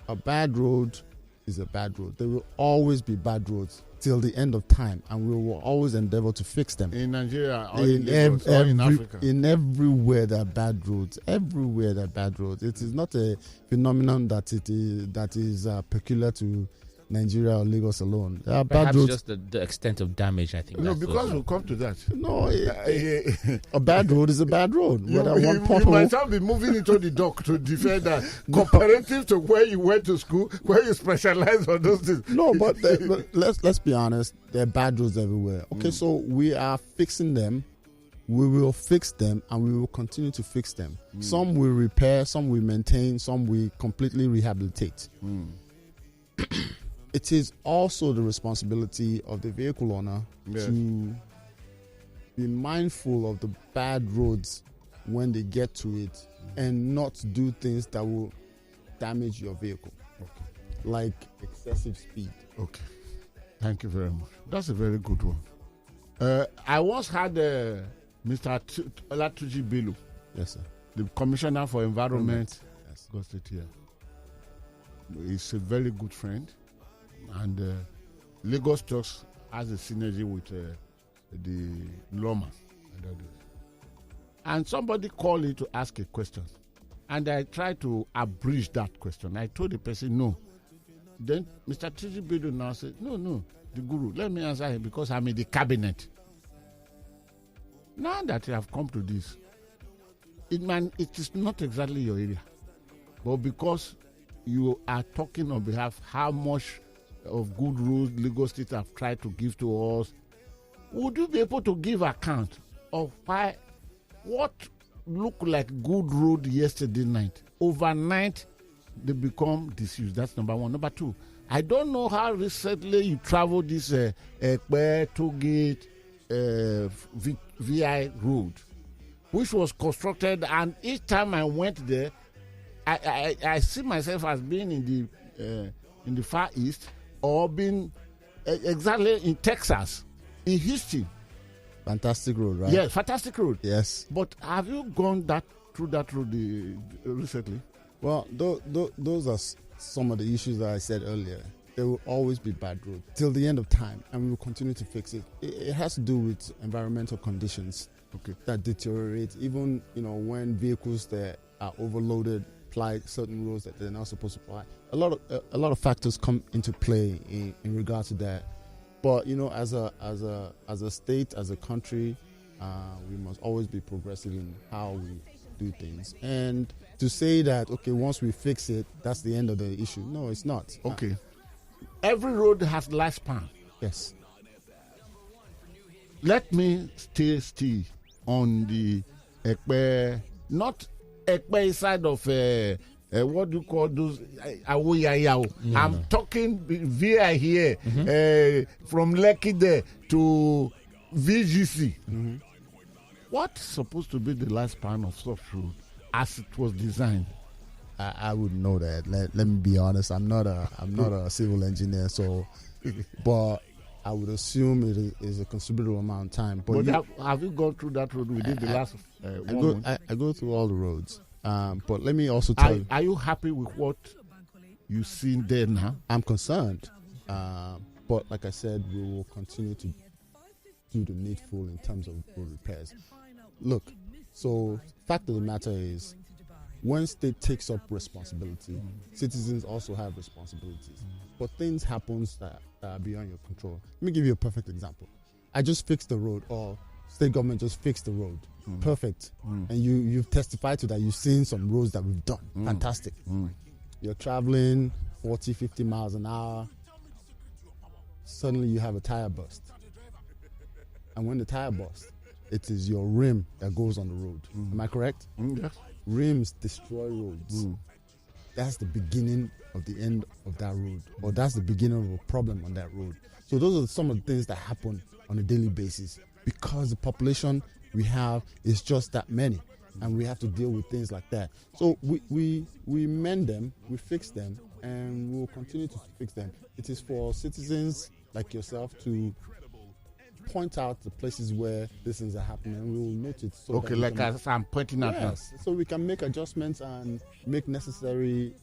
A bad road is a bad road. There will always be bad roads till the end of time, and we will always endeavor to fix them. In Nigeria or in Lagos or in Africa? In everywhere there are bad roads. Everywhere there are bad roads. It is not a phenomenon that is peculiar to Nigeria or Lagos alone. There are bad roads. Just the extent of damage, I think. No, because we'll come to that. No, a bad road is a bad road. You might have been moving into the dock to defend that, comparative to where you went to school, where you specialize on those things. No, but let's be honest. There are bad roads everywhere. Okay, so we are fixing them. We will fix them, and we will continue to fix them. Some we repair, some we maintain, some we completely rehabilitate. It is also the responsibility of the vehicle owner to be mindful of the bad roads when they get to it, and not do things that will damage your vehicle, like excessive speed. Okay, thank you very much. That's a very good one. I once had Mr. Olatuji Bello, yes, sir, the Commissioner for Environment. Yes, got it here. He's a very good friend. And Lagos Talks has a synergy with the lawman. And somebody called me to ask a question. And I tried to abridge that question. I told the person no. Then Mr. Tiji Bedu now said, no. the guru. Let me answer him because I'm in the cabinet. Now that you have come to this, it is not exactly your area. But because you are talking on behalf how much of good roads Lagos State have tried to give to us, would you be able to give account of what looked like good road yesterday night? Overnight, they become disused. That's number one. Number two, I don't know how recently you traveled this Ekpe Tollgate VI road, which was constructed, and each time I went there, I see myself as being in the Far East or being exactly in Texas, in Houston. Fantastic road, right? Yes, fantastic road. Yes. But have you gone through that road recently? Well, those are some of the issues that I said earlier. There will always be bad roads till the end of time, and we will continue to fix it. It has to do with environmental conditions that deteriorate. Even when vehicles that are overloaded apply certain roads that they're not supposed to apply. A lot of factors come into play in regard to that. But as a state, as a country, we must always be progressive in how we do things. And to say that once we fix it, that's the end of the issue. No, it's not. Okay. Every road has lifespan. Yes. Let me stay still on the Ekpe, not Ekpe side of what do you call those Awoyayao. I'm talking VI here, from Lekki there to VGC. Mm-hmm. What's supposed to be the lifespan of such road as it was designed? I wouldn't know that. Let me be honest. I'm not a civil engineer, so but I would assume it is a considerable amount of time. But have you gone through that road within the last 1 month? I go through all the roads. But let me also tell you. Are you happy with what you've seen there now? I'm concerned. But like I said, we will continue to do the needful in terms of road repairs. Look, so fact of the matter is, when state takes up responsibility, citizens also have responsibilities. But things happen that are beyond your control. Let me give you a perfect example. I just fixed the road, or state government just fixed the road. Perfect. And you've testified to that. You've seen some roads that we've done. Fantastic. You're traveling 40, 50 miles an hour. Suddenly you have a tire burst. And when the tire bursts, it is your rim that goes on the road. Am I correct? Yes. Rims destroy roads. That's the beginning of the end of that road, or that's the beginning of a problem on that road. So those are some of the things that happen on a daily basis, because the population we have is just that many, and we have to deal with things like that. So we mend them, we fix them, and we'll continue to fix them. It is for citizens like yourself to point out the places where these things are happening, and we will note it. So as I'm pointing out now. So we can make adjustments and make necessary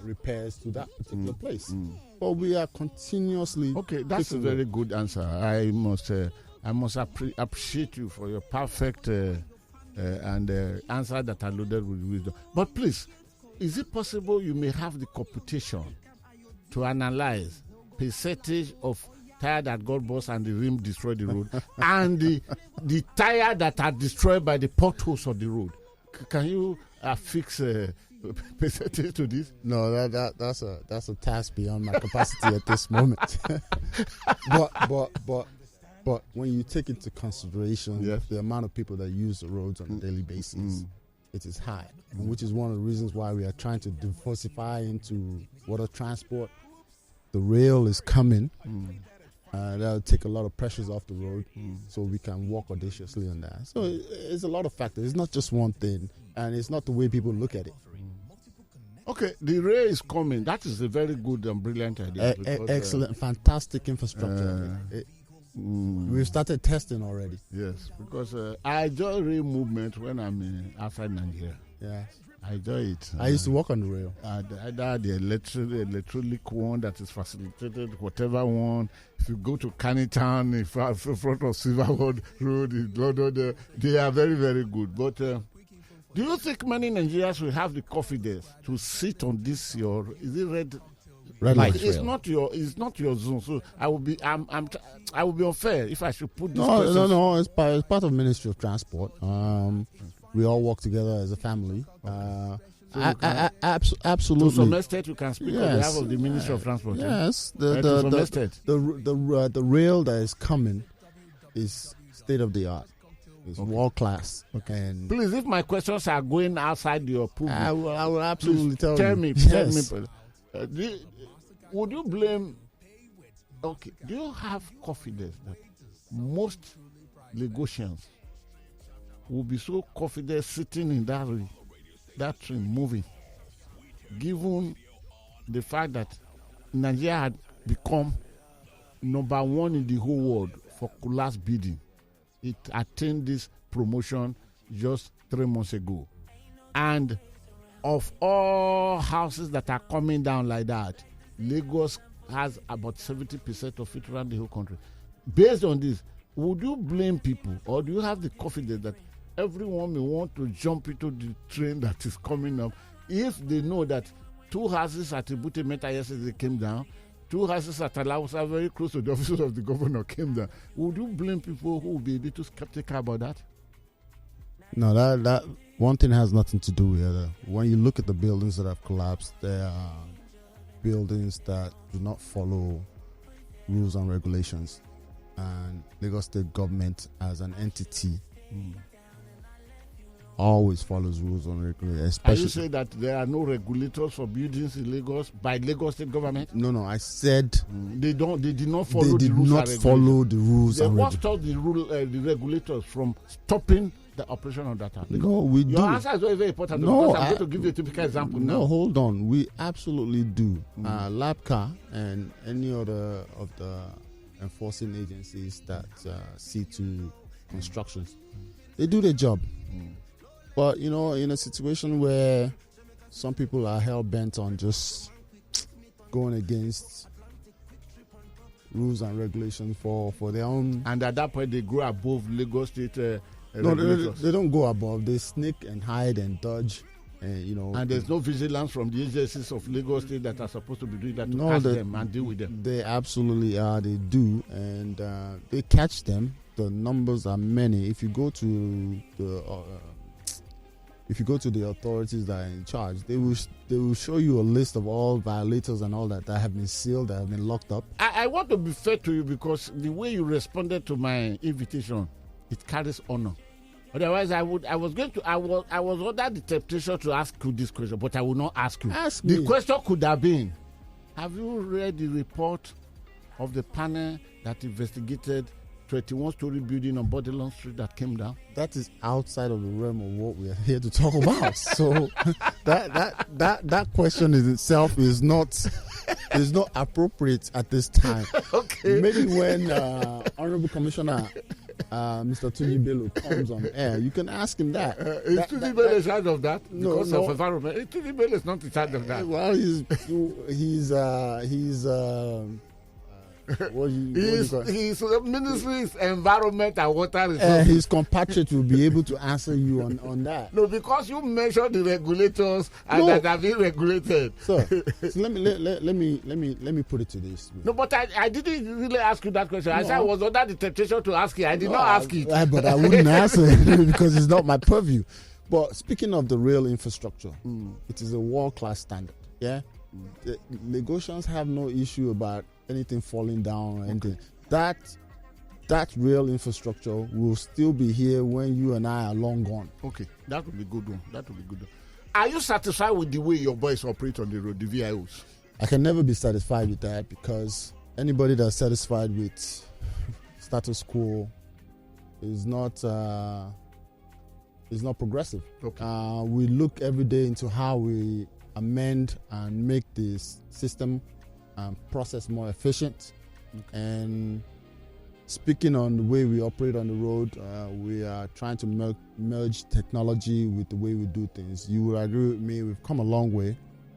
repairs to that particular place. But we are continuously. Okay, that's a very good answer. I must appreciate you for your perfect and answer that are loaded with wisdom. But please, is it possible you may have the computation to analyze percentage of tire that got burst and the rim destroyed the road, and the tire that are destroyed by the potholes of the road? Can you fix percentage to this? No, that's a task beyond my capacity at this moment. But when you take into consideration the amount of people that use the roads on a daily basis, it is high, which is one of the reasons why we are trying to diversify into water transport. The rail is coming. That'll take a lot of pressures off the road, so we can walk audaciously on that. So it's a lot of factors. It's not just one thing, and it's not the way people look at it. Okay, the rail is coming. That is a very good and brilliant idea. Excellent, fantastic infrastructure. We've started testing already. Yes, because I enjoy rail movement when I'm outside Nigeria. Yeah. I enjoy it. I used to walk on the rail. Either the electronic one that is facilitated, whatever one. If you go to Canitown, in front of Silverwood Road in London, they are very, very good. But do you think many Nigerians will have the confidence to sit on this, is it red Red light light. rail. It's not your zone. So I will be I will be unfair if I should put this. No. It's part of Ministry of Transport. We all work together as a family. Absolutely. To some extent, you can speak on behalf of the Ministry of Transport. Yes, the rail that is coming is state of the art. It's world class. Okay. And please, if my questions are going outside your pool, I will absolutely tell me. Yes. Tell me. Would you blame? Okay. Do you have confidence that most Lagosians will be so confident sitting in that train moving, given the fact that Nigeria had become number one in the whole world for collapse bidding? It attained this promotion just 3 months ago. And of all houses that are coming down like that, Lagos has about 70% of it around the whole country. Based on this, would you blame people, or do you have the confidence that everyone may want to jump into the train that is coming up if they know that 2 houses at Ibute Meta yesterday came down, 2 houses at Alausa very close to the office of the governor came down? Would you blame people who will be a bit skeptical about that? No, that one thing has nothing to do with the other. When you look at the buildings that have collapsed, they are buildings that do not follow rules and regulations. And Lagos State government as an entity always follows rules and regulations. Especially, are you saying that there are no regulators for buildings in Lagos by Lagos State government? No, I said they did not follow the rules. They did not follow the rules. They what stopped the regulators from stopping the operation of that? No, we do. Your answer is very, very important. No, I'm going to give you a typical example now. No, hold on. We absolutely do. LABCA and any other of the enforcing agencies that see to constructions, they do their job. But, in a situation where some people are hell-bent on just going against rules and regulations for their own... And at that point, they go above Lagos State No, they don't go above. They sneak and hide and dodge. And there's no vigilance from the agencies of Lagos State that are supposed to be doing that to catch them and deal with them. They absolutely are. They do. And they catch them. The numbers are many. If you go to the authorities that are in charge, they will show you a list of all violators and all that have been sealed, that have been locked up. I want to be fair to you because the way you responded to my invitation, it carries honor. Otherwise, I was under the temptation to ask you this question, but I will not ask you. Ask me. The question could have been: have you read the report of the panel that investigated 21-story building on Bordelon Street that came down? That is outside of the realm of what we are here to talk about. So that question in itself is not appropriate at this time. Okay. Maybe when Honorable Commissioner Mr. Tunji Bello comes on air, you can ask him that. Is Tunji Bello in charge of that? No, because of environment. Tunji Bello is not in charge of that. Well, he's his ministry is environment and water resources. His compatriot will be able to answer you on that. No, because you mentioned the regulators and that have been regulated. So let me put it to this. No, but I didn't really ask you that question. I said I was under the temptation to ask you. I did not ask it. But I wouldn't answer it because it's not my purview. But speaking of the rail infrastructure, it is a world-class standard. Yeah, the Lagosians have no issue about anything falling down or anything. That rail infrastructure will still be here when you and I are long gone. Okay, that would be good one. Are you satisfied with the way your boys operate on the road, the VIOs? I can never be satisfied with that because anybody that's satisfied with status quo is not progressive. Okay. We look every day into how we amend and make this system and process more efficient. Okay. And speaking on the way we operate on the road, we are trying to merge technology with the way we do things. You will agree with me, we've come a long way.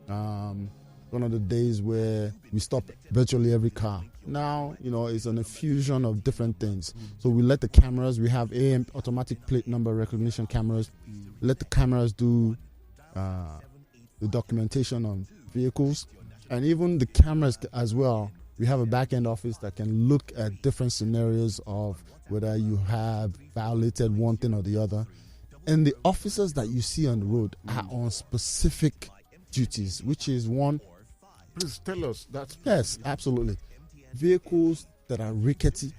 One of the days where we stop virtually every car. Now, it's an infusion of different things. So we let the cameras, we have AM automatic plate number recognition cameras, let the cameras do the documentation on vehicles. And even the cameras as well. We have a back-end office that can look at different scenarios of whether you have violated one thing or the other. And the officers that you see on the road are on specific duties, which is one. Please tell us that. Yes, absolutely. Vehicles that are rickety,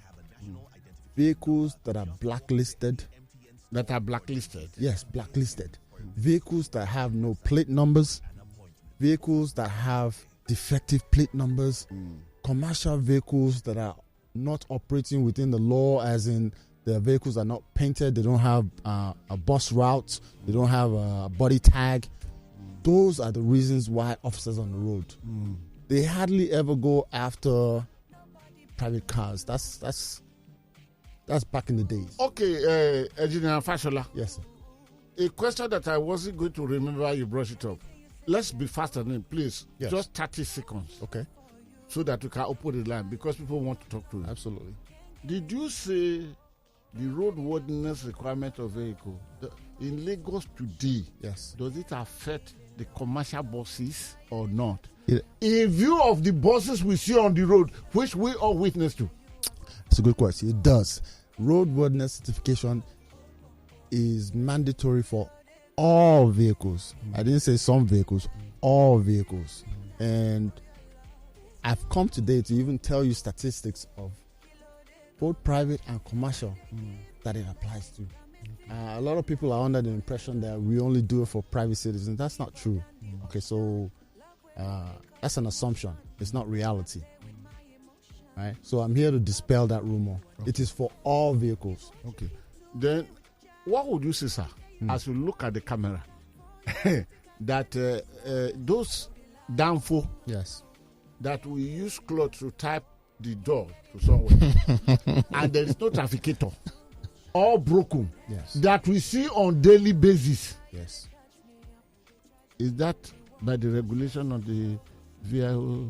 vehicles that are blacklisted. That are blacklisted. Yes, blacklisted. Vehicles that have no plate numbers, vehicles that have defective plate numbers, commercial vehicles that are not operating within the law, as in their vehicles are not painted, they don't have a bus route, they don't have a body tag. Those are the reasons why officers on the road. They hardly ever go after private cars. That's back in the days. Okay, Engineer Fashola. Yes, sir. A question that I wasn't going to remember, you brought it up. Let's be fast on it, please. Yes. Just 30 seconds. Okay. So that we can open the line, because people want to talk to you. Absolutely. Did you say the roadworthiness requirement of vehicle in Lagos today? Yes. Does it affect the commercial buses or not? Yeah. In view of the buses we see on the road, which we all witness to. It's a good question. It does. Roadworthiness certification is mandatory for all vehicles. I didn't say some vehicles, all vehicles. And I've come today to even tell you statistics of both private and commercial that it applies to. A lot of people are under the impression that we only do it for private citizens. That's not true. Okay, so that's an assumption. It's not reality. Right? So I'm here to dispel that rumor. Okay. It is for all vehicles. Okay. Then what would you say, sir, as you look at the camera, that those downfall, yes, that we use cloth to type the door to somewhere, and there is no trafficator, all broken, yes, that we see on daily basis, yes, is that by the regulation of the VIO?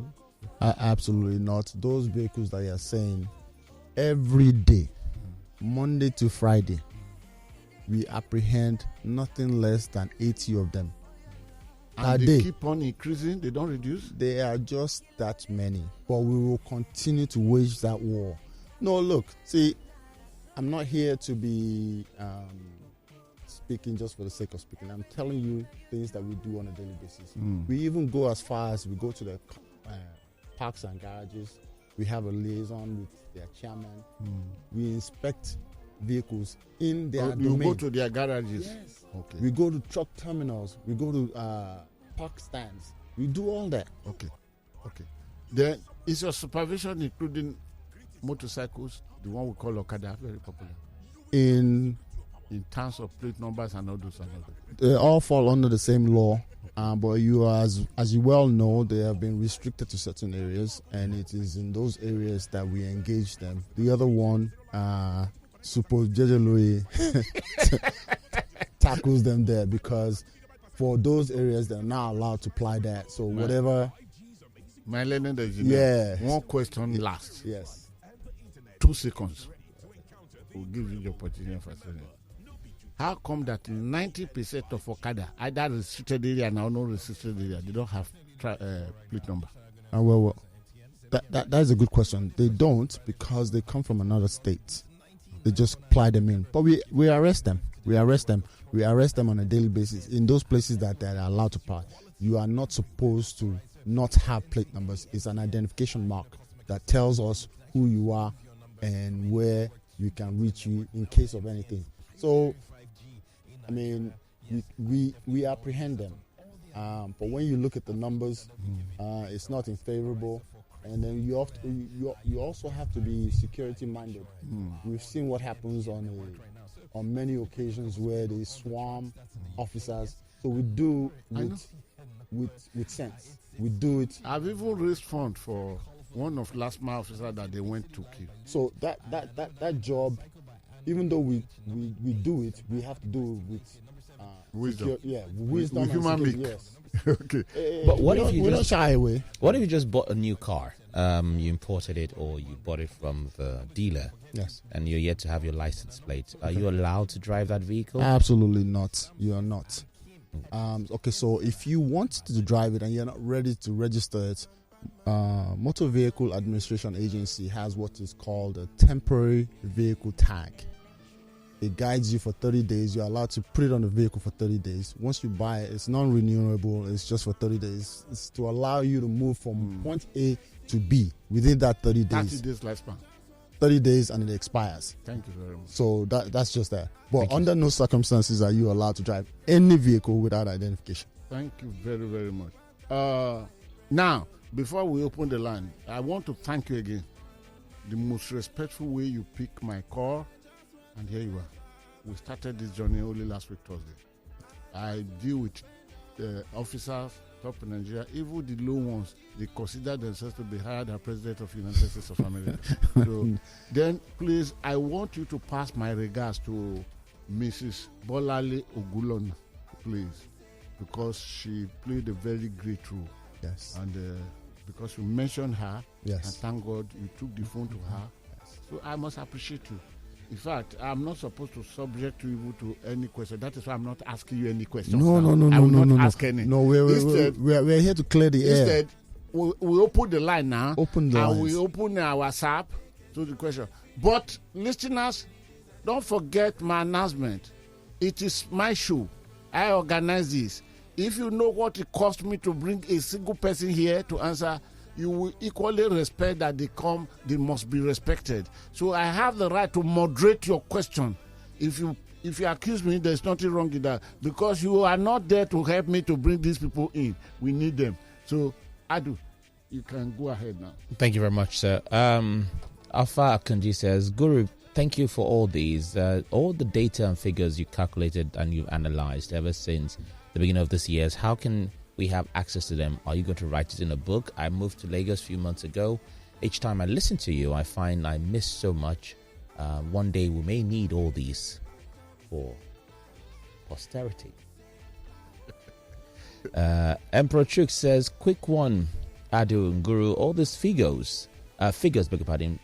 Absolutely not. Those vehicles that you are saying, every day, Monday to Friday, we apprehend nothing less than 80 of them. And they keep on increasing, they don't reduce? They are just that many. But we will continue to wage that war. No, look, see, I'm not here to be speaking just for the sake of speaking. I'm telling you things that we do on a daily basis. We even go as far as we go to the parks and garages. We have a liaison with their chairman. We inspect vehicles in their domain. You go to their garages? Yes. Okay. We go to truck terminals. We go to park stands. We do all that. Okay. Okay. Then is your supervision including motorcycles, the one we call Okada, very popular? In terms of plate numbers and all those. They all fall under the same law. But you, as you well know, they have been restricted to certain areas, and it is in those areas that we engage them. The other one, suppose Jeje tackles them there, because for those areas they're not allowed to apply that. So whatever. My learned engineer. Yeah. One question last. Yes. 2 seconds. We'll give you the opportunity for saying it. How come that 90% of Okada, either restricted area or no restricted area, they don't have plate number? Well, that is a good question. They don't, because they come from another state. They just ply them in. But we arrest them. We arrest them on a daily basis. In those places that they are allowed to park, you are not supposed to not have plate numbers. It's an identification mark that tells us who you are and where you can reach you in case of anything. So, I mean, we apprehend them. But when you look at the numbers, it's not in favorable. And then you also have to be security minded. We've seen what happens on many occasions where they swarm officers. So we do with sense. We do it. I've even raised funds for one of last mile officers that they went to kill. So that job, even though we do it, we have to do it with wisdom. Wisdom. With human make. Yes. Okay. But what if you just shy away? What if you just bought a new car? You imported it, or you bought it from the dealer. Yes. And you're yet to have your license plate. Are you allowed to drive that vehicle? Absolutely not. You are not. Okay, so if you want to drive it and you're not ready to register it, Motor Vehicle Administration Agency has what is called a temporary vehicle tag. It guides you for 30 days. You're allowed to put it on the vehicle for 30 days. Once you buy it, it's non-renewable. It's just for 30 days. It's to allow you to move from point A to B within that 30 days. 30 days lifespan. 30 days and it expires. Thank you very much. So that's just that. But under no circumstances are you allowed to drive any vehicle without identification. Thank you very, very much. Now, before we open the line, I want to thank you again. The most respectful way you pick my call, and here you are. We started this journey only last week, Thursday. I deal with officers, top in Nigeria, even the low ones. They consider themselves to be higher than President of the United States of America. So then, please, I want you to pass my regards to Mrs. Bolale Ogulon, please, because she played a very great role. Yes. And because you mentioned her, yes, and thank God you took the phone to her. Yes. So I must appreciate you. In fact, I'm not supposed to subject you to any question. That is why I'm not asking you any questions. No. I will not ask any. No, we're here to clear the air. Instead, we open the line now. Open the and we open our WhatsApp to the question. But listeners, don't forget my announcement. It is my show. I organize this. If you know what it cost me to bring a single person here to answer, you will equally respect that they come, they must be respected. So I have the right to moderate your question. If you accuse me, there's nothing wrong with that. Because you are not there to help me to bring these people in. We need them. So, Adu, you can go ahead now. Thank you very much, sir. Alpha Akin-George says, Guru, thank you for all these, all the data and figures you calculated and you've analyzed ever since the beginning of this year. How can we have access to them? Are you going to write it in a book? I moved to Lagos a few months ago. Each time I listen to you, I find I miss so much. One day we may need all these for posterity. Emperor Chuk says, quick one, Adu and Guru, all these figures, beg your pardon,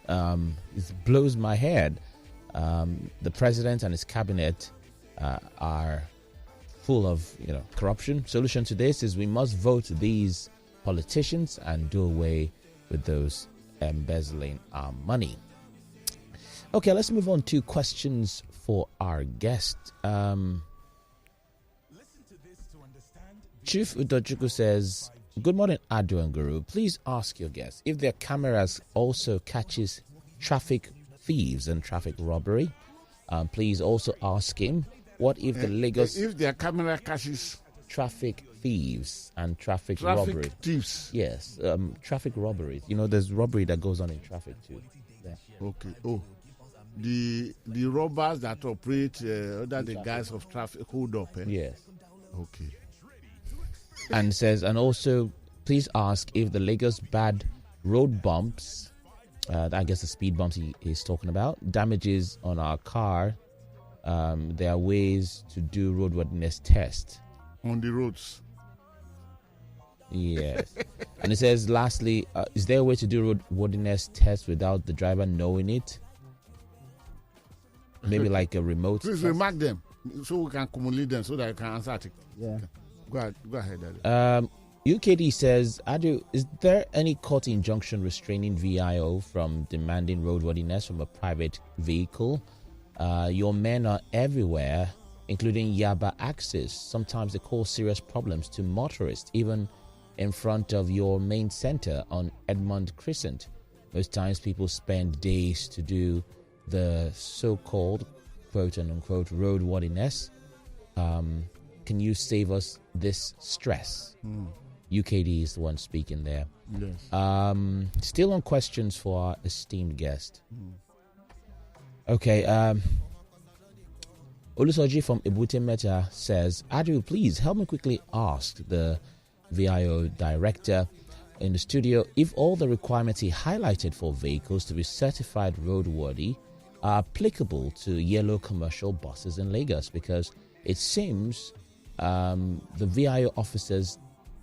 it blows my head. The president and his cabinet are full of corruption. Solution to this is we must vote these politicians and do away with those embezzling our money. Okay, let's move on to questions for our guest. Chief Udochukwu says, good morning, Adu and Guru. Please ask your guest if their cameras also catches traffic thieves and traffic robbery. Please also ask him, what if the Lagos... If their camera catches... Traffic thieves and traffic robbery. Thieves? Yes, traffic robberies. There's robbery that goes on in traffic too. Yeah. Okay. Oh, the robbers that operate under the guise of traffic hold up. Yes. Okay. And says, and also, please ask if the Lagos bad road bumps, I guess the speed bumps he is talking about, damages on our car. There are ways to do roadworthiness test on the roads. Yes. And it says, lastly, is there a way to do roadworthiness test without the driver knowing it? Maybe like a remote Please test? remark them so we can accumulate them so that you can answer it. Yeah. Okay. Go ahead, Daddy. UKD says, Adu, is there any court injunction restraining VIO from demanding roadworthiness from a private vehicle? Your men are everywhere, including Yaba Axis. Sometimes they cause serious problems to motorists, even in front of your main center on Edmund Crescent. Most times people spend days to do the so-called quote-unquote roadworthiness. Can you save us this stress? UKD is the one speaking there. Yes. Still on questions for our esteemed guest. Okay, Olusoji from Ebute Meta says, Adu, please help me quickly ask the VIO director in the studio if all the requirements he highlighted for vehicles to be certified roadworthy are applicable to yellow commercial buses in Lagos, because it seems the VIO officers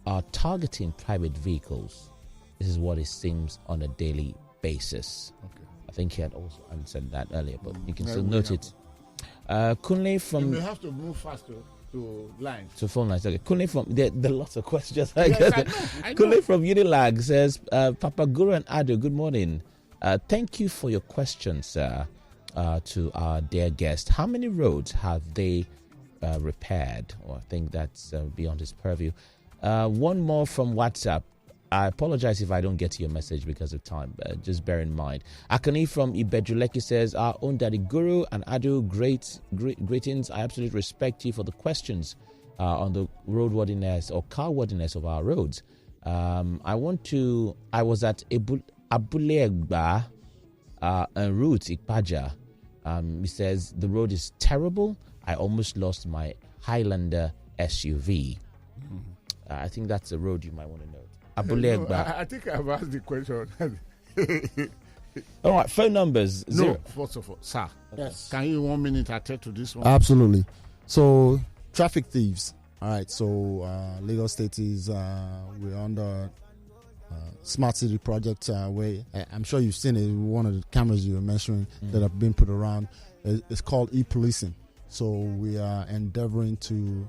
are targeting private vehicles. This is what it seems on a daily basis. Okay. I think he had also answered that earlier, but you can still note it. Kunle from... You may have to move faster. to lines. To phone lines. Okay. Kunle from there are lots of questions. I Yes, guess. I know. Kunle from Unilag says, Papa Guru and Ado, good morning. Thank you for your questions, sir, to our dear guest. How many roads have they repaired? Or I think that's beyond his purview. One more from WhatsApp. I apologize if I don't get to your message because of time. Just bear in mind. Akani from Ibejuleki says, our own Daddy Guru and Adu, greetings. I absolutely respect you for the questions on the roadworthiness or carworthiness of our roads. I was at Abulegba en route Ikpaja. He says, the road is terrible. I almost lost my Highlander SUV. I think that's a road you might want to know. No, I think I've asked the question. All right, phone numbers. First of all, sir, Yes. can you 1 minute attend to this one? Absolutely. So, traffic thieves. All right. So, Lagos State is we're under smart city project. Where I'm sure you've seen it. One of the cameras you were mentioning that have been put around. It's called e-policing. So we are endeavoring to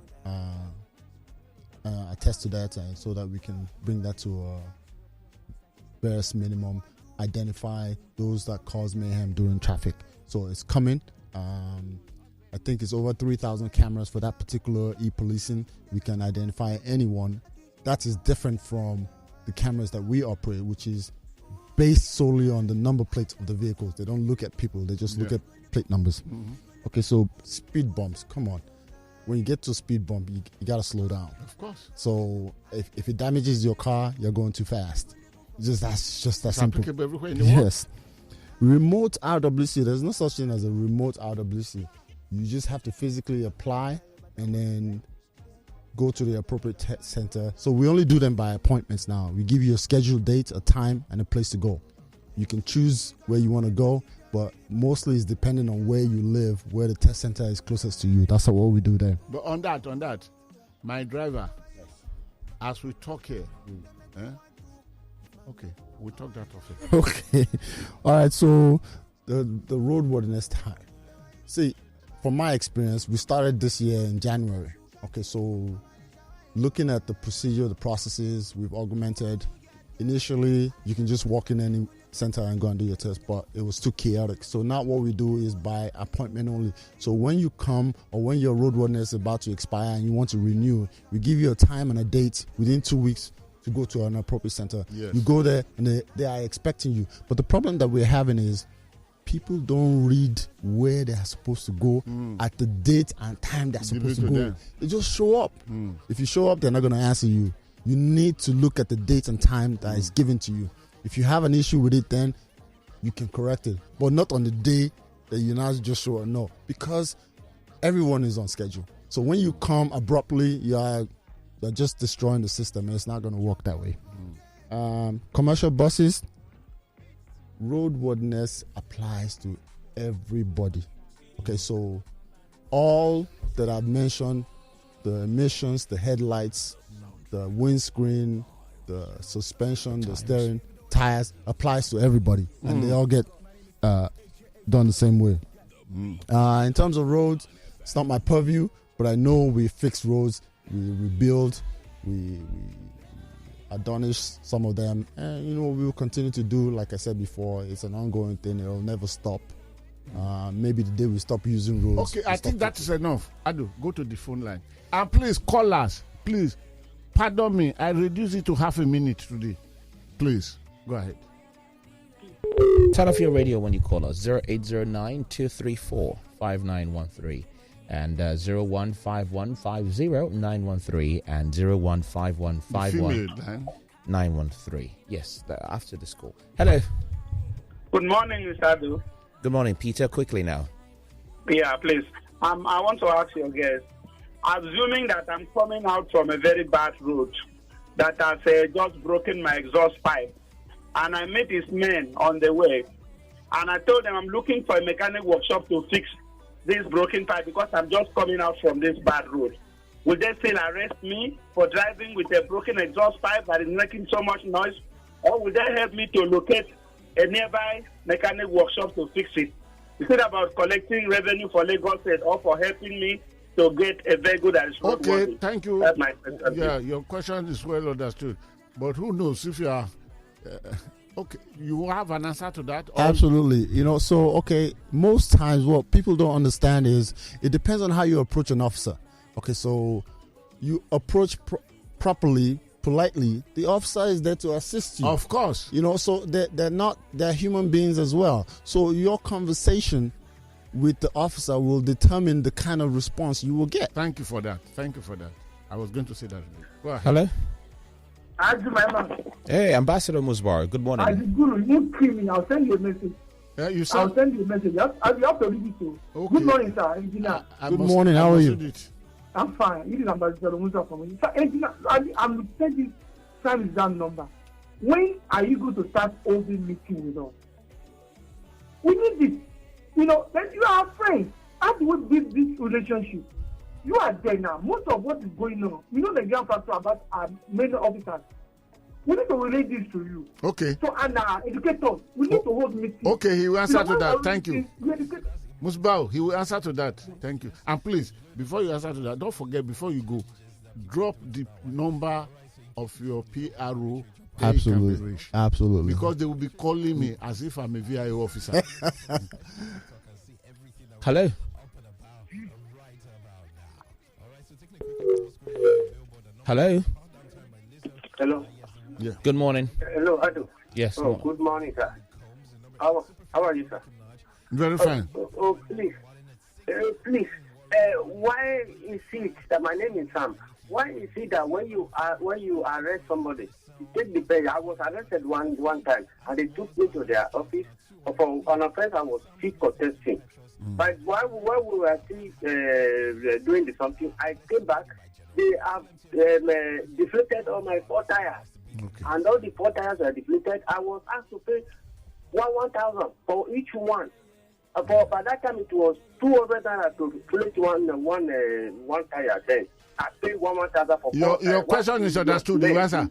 attest to that, so that we can bring that to a barest minimum. Identify those that cause mayhem during traffic. So it's coming. I think it's over 3,000 cameras for that particular e-policing. We can identify anyone. That is different from the cameras that we operate, which is based solely on the number plates of the vehicles. They don't look at people. They just look at plate numbers. Okay, so speed bumps. Come on. When you get to a speed bump, you got to slow down. Of course. So if it damages your car, you're going too fast. That's just that simple. Applicable everywhere in the world. Yes. Remote RWC, there's no such thing as a remote RWC. You just have to physically apply and then go to the appropriate test center. So we only do them by appointments now. We give you a scheduled date, a time, and a place to go. You can choose where you want to go, but mostly it's depending on where you live, where the test center is closest to you. That's what we do there. But on that, my driver, as we talk here, okay, we talk that off. Okay. All right, so the roadworthiness time. See, from my experience, we started this year in January. Okay, so looking at the procedure, the processes, we've augmented. Initially, you can just walk in any center and go and do your test, but it was too chaotic. So now what we do is by appointment only. So when you come or when your roadworthiness is about to expire and you want to renew, we give you a time and a date within 2 weeks to go to an appropriate center. Yes. You go there and they are expecting you. But the problem that we're having is people don't read where they are supposed to go at the date and time they're supposed to go. Them. They just show up. If you show up, they're not going to answer you. You need to look at the date and time that is given to you. If you have an issue with it, then you can correct it. But not on the day that you now just show up. No, because everyone is on schedule. So when you come abruptly, you're just destroying the system, and it's not going to work that way. Commercial buses, roadworthiness applies to everybody. Okay, so all that I've mentioned, the emissions, the headlights, the windscreen, the suspension, the steering, tires, applies to everybody, and they all get done the same way. In terms of roads, it's not my purview, but I know we fix roads, we rebuild, we adornish some of them, and we will continue to do. Like I said before, it's an ongoing thing. It'll never stop. Maybe the day we stop using roads. Okay, I think that is enough. Adu, go to the phone line. And please call us. Please. Pardon me. I reduce it to half a minute today. Please, go ahead. Turn off your radio when you call us. 0809-234-5913 and 015150-913 and 015151-913. Yes, after the call. Hello. Good morning, Mr. Adu. Good morning, Peter. Quickly now. Yeah, please. I want to ask your guest. Assuming that I'm coming out from a very bad road that has just broken my exhaust pipe, and I met his men on the way, and I told them I'm looking for a mechanic workshop to fix this broken pipe because I'm just coming out from this bad road. Will they still arrest me for driving with a broken exhaust pipe that is making so much noise, or will they help me to locate a nearby mechanic workshop to fix it? Is it about collecting revenue for Lagos State or for helping me to get a vehicle that is roadworthy. Okay, thank you. That's my question. Yeah, your question is well understood. But who knows if you are... okay, you have an answer to that? Absolutely. Most times what people don't understand is it depends on how you approach an officer. Okay, so you approach properly, politely. The officer is there to assist you. Of course. So they're human beings as well. So your conversation with the officer will determine the kind of response you will get. Thank you for that. I was going to say that. Go ahead. Hello? Man. Hey, Ambassador Musbar. Good morning. I'll send you a message. I'll send you a message. You have to read it too. Okay. Good morning, sir. Engineer. Good morning. How are you? I'm fine. This is Ambassador Musa from me. Sir, Engineer, I'm sending time exam number. When are you going to start holding meeting with us? We need this. Then you are our friends. How do we build this relationship? You are there now. Most of what is going on, the grand factor about our main officers. We need to relate this to you. Okay. So, and educators, we need to hold meetings. Okay, he will answer to that. Thank you. Musbao, he will answer to that. Thank you. And please, before you answer to that, don't forget, before you go, drop the number of your PRO. Absolutely. Because they will be calling me as if I'm a VIO officer. Hello? Hello? Hello. Yeah. Good morning. Hello, Adu. Yes. Good morning, sir. How are you, sir? Very fine. Please. Why is it that my name is Sam? Why is it that when you arrest somebody, you take the pay? I was arrested one time, and they took me to their office for an offense I was still contesting. But while we were still doing the something, I came back. They have deflated all my 4 tires. Okay. And all the 4 tires were deflated. I was asked to pay 1,000 for each one. By that time, it was 200 to deflate one tire. Then I paid 1,000 for 4 tires. Your question is understood. You answer.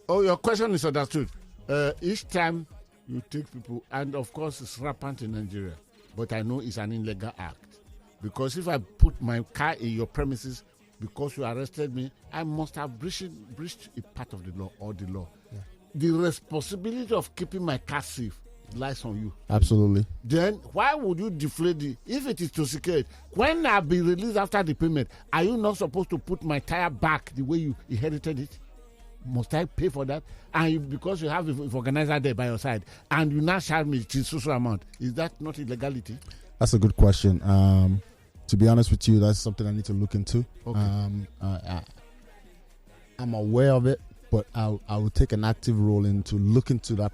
Your question is understood. Each time you take people, and of course it's rampant in Nigeria, but I know it's an illegal act. Because if I put my car in your premises because you arrested me, I must have breached a part of the law or the law. Yeah. The responsibility of keeping my car safe lies on you. Absolutely. Then why would you deflate if it is to secure it? When I'll be released after the payment, are you not supposed to put my tire back the way you inherited it? Must I pay for that? And because you have an organizer there by your side, and you now charge me a social amount, is that not illegality? That's a good question. To be honest with you, that's something I need to look into. Okay. I'm aware of it, but I will take an active role into look into that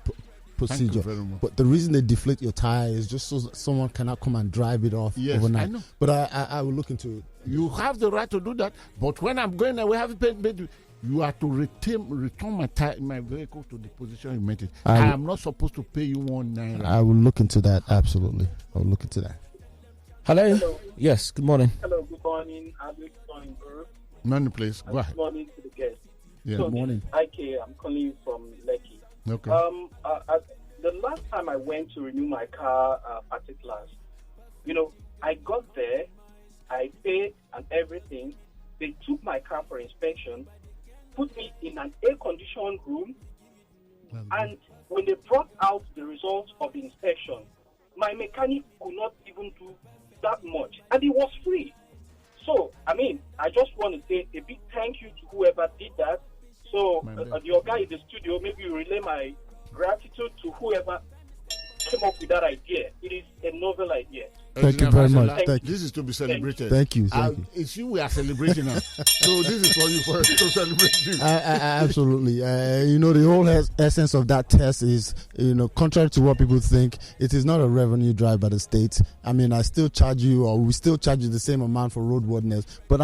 procedure. Thank you very much. But the reason they deflate your tire is just so that someone cannot come and drive it off overnight. I know. But I will look into it. You have the right to do that, but when I'm going away, have paid. You are to return my vehicle to the position you made it. I am not supposed to pay you 1 naira. I will look into that. Absolutely, I will look into that. Hello? Yes, good morning. Hello, good morning. Good morning, bro. Morning, please. Go ahead. Good morning to the guests. Yeah. So Good morning. I'm calling you from Lekki. Okay. The last time I went to renew my car particulars, I got there, I paid and everything. They took my car for inspection, put me in an air-conditioned room, and when they brought out the results of the inspection, my mechanic could not even do that much, and it was free. So, I just want to say a big thank you to whoever did that. So, your guy in the studio, maybe you relay my gratitude to whoever came up with that idea. It is a novel idea. Thank you very much. Thank you. This is to be celebrated. Thank you. It's you we are celebrating now. So this is for you to celebrate you. Absolutely. The whole essence of that test is, contrary to what people think, it is not a revenue drive by the state. I still charge you, or we still charge you the same amount for roadworthiness, but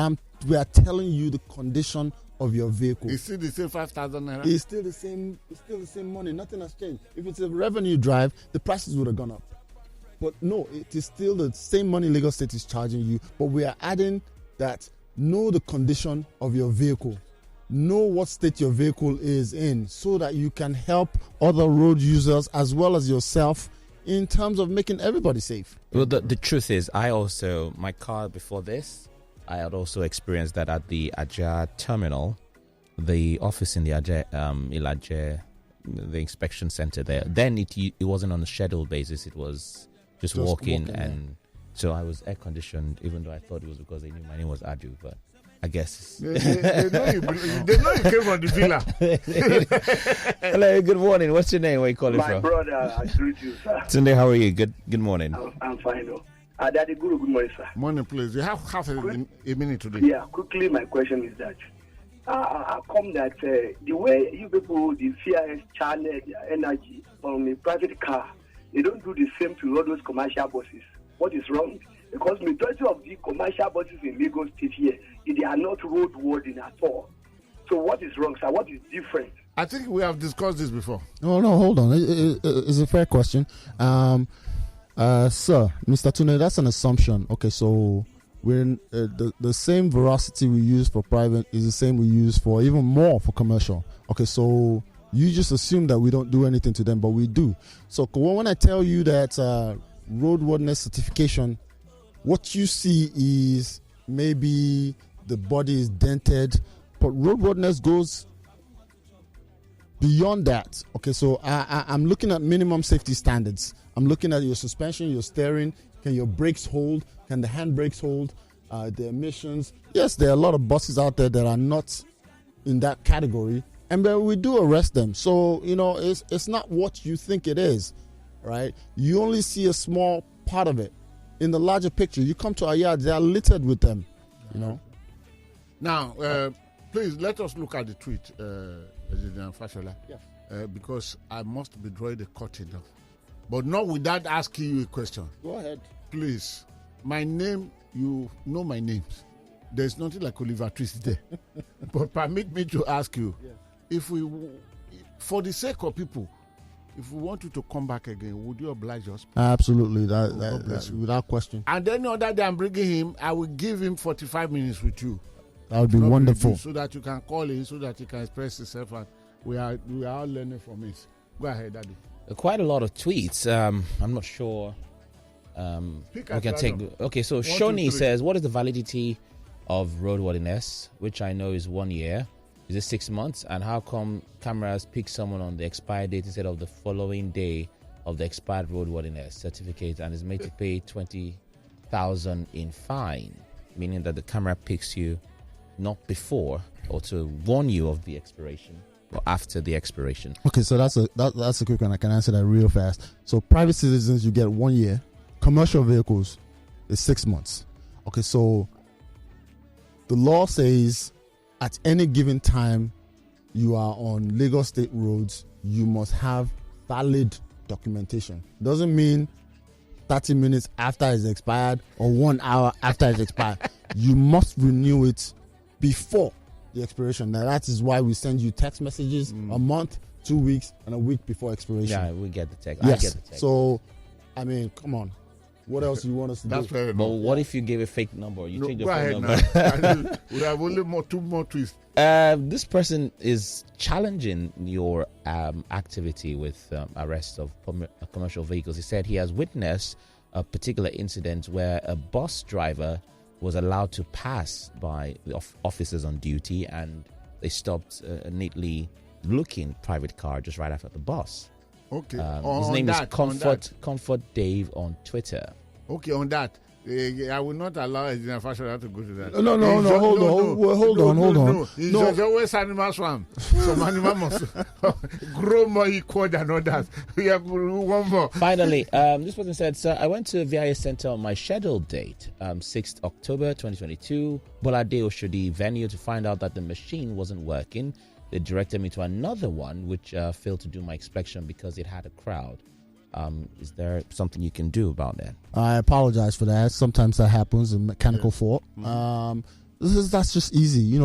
we are telling you the condition of your vehicle. It's still the same 5,000 naira. It's still the same money. Nothing has changed. If it's a revenue drive, the prices would have gone up. But no, it is still the same money Lagos State is charging you. But we are adding that know the condition of your vehicle. Know what state your vehicle is in so that you can help other road users as well as yourself in terms of making everybody safe. Well, the truth is, my car before this I had also experienced that at the Aja terminal, the office in the Aja, Ilaje, the inspection center there. Then it wasn't on a scheduled basis. It was just walking, and so I was air conditioned, even though I thought it was because they knew my name was Adu, but I guess they know you came from the villa. Hello, good morning. What's your name? Where are you calling from? My brother, I greet you, sir. Tunde, how are you? Good morning. I'm fine. Daddy Guru, good morning, sir. Morning, please. You have half a minute today. Yeah, quickly, my question is that how come that the way you people, the CIS channel their energy on a private car, they don't do the same to all those commercial buses? What is wrong? Because majority of the commercial buses in Lagos State here, they are not roadworthy at all. So what is wrong, sir? What is different? I think we have discussed this before. No, hold on. It's a fair question. Sir, Mr. Tune, that's an assumption. Okay, so we're the same veracity we use for private is the same we use for even more for commercial. Okay, so you just assume that we don't do anything to them, but we do. So when I tell you that roadworthiness certification, what you see is maybe the body is dented, but roadworthiness goes beyond that. Okay, so I'm looking at minimum safety standards. I'm looking at your suspension, your steering. Can your brakes hold? Can the handbrakes hold? The emissions. Yes, there are a lot of buses out there that are not in that category, and we do arrest them. So it's not what you think it is, right? You only see a small part of it. In the larger picture, you come to our yard, they are littered with them. Now, please let us look at the tweet, President Fashola. Yes. Because I must be drawing the curtain now. But not without asking you a question. Go ahead. Please. My name, you know my names. There's nothing like Oliver Twist there. But permit me to ask you, if we, for the sake of people, if we want you to come back again, would you oblige us? Absolutely, that's without question. And then the other day I'm bringing him, I will give him 45 minutes with you. That would be wonderful. So that you can call in, so that he can express himself, and we are all learning from it. Go ahead, Daddy. Quite a lot of tweets. I'm not sure. We can take. Okay, so Shoni says, "What is the validity of roadworthiness?" Which I know is 1 year. Is it 6 months? And how come cameras pick someone on the expired date instead of the following day of the expired roadworthiness certificate, and is made to pay 20,000 in fine, meaning that the camera picks you not before or to warn you of the expiration or after the expiration? Okay, so that's a quick one. I can answer that real fast. So private citizens, you get 1 year. Commercial vehicles is 6 months. Okay, so the law says at any given time you are on Lagos State roads, you must have valid documentation. Doesn't mean 30 minutes after it's expired or 1 hour after it's expired. You must renew it before the expiration. Now that is why we send you text messages a month, 2 weeks, and a week before expiration. Yeah, we get the text. Yes. I get the text. So, I mean, come on. What else do you want us to That's do? fair enough. But what if you gave a fake number? You change your go phone ahead number. now. We have only two more twists. This person is challenging your activity with arrest of commercial vehicles. He said he has witnessed a particular incident where a bus driver was allowed to pass by the officers on duty, and they stopped a neatly looking private car just right after the bus. Okay. His name is Comfort Dave on Twitter. Okay, on that. I will not allow Engineer Fashola to go to that. No, hold on. No. There's always animal swamp. Some animal must grow more equal than others. We have one more. Finally, this person said, "Sir, I went to a VIO center on my scheduled date, 6th October 2022, Bolade Oshodi venue, to find out that the machine wasn't working. They directed me to another one, which failed to do my inspection because it had a crowd. Is there something you can do about that?" I apologize for that. Sometimes that happens, a mechanical fault. That's just easy.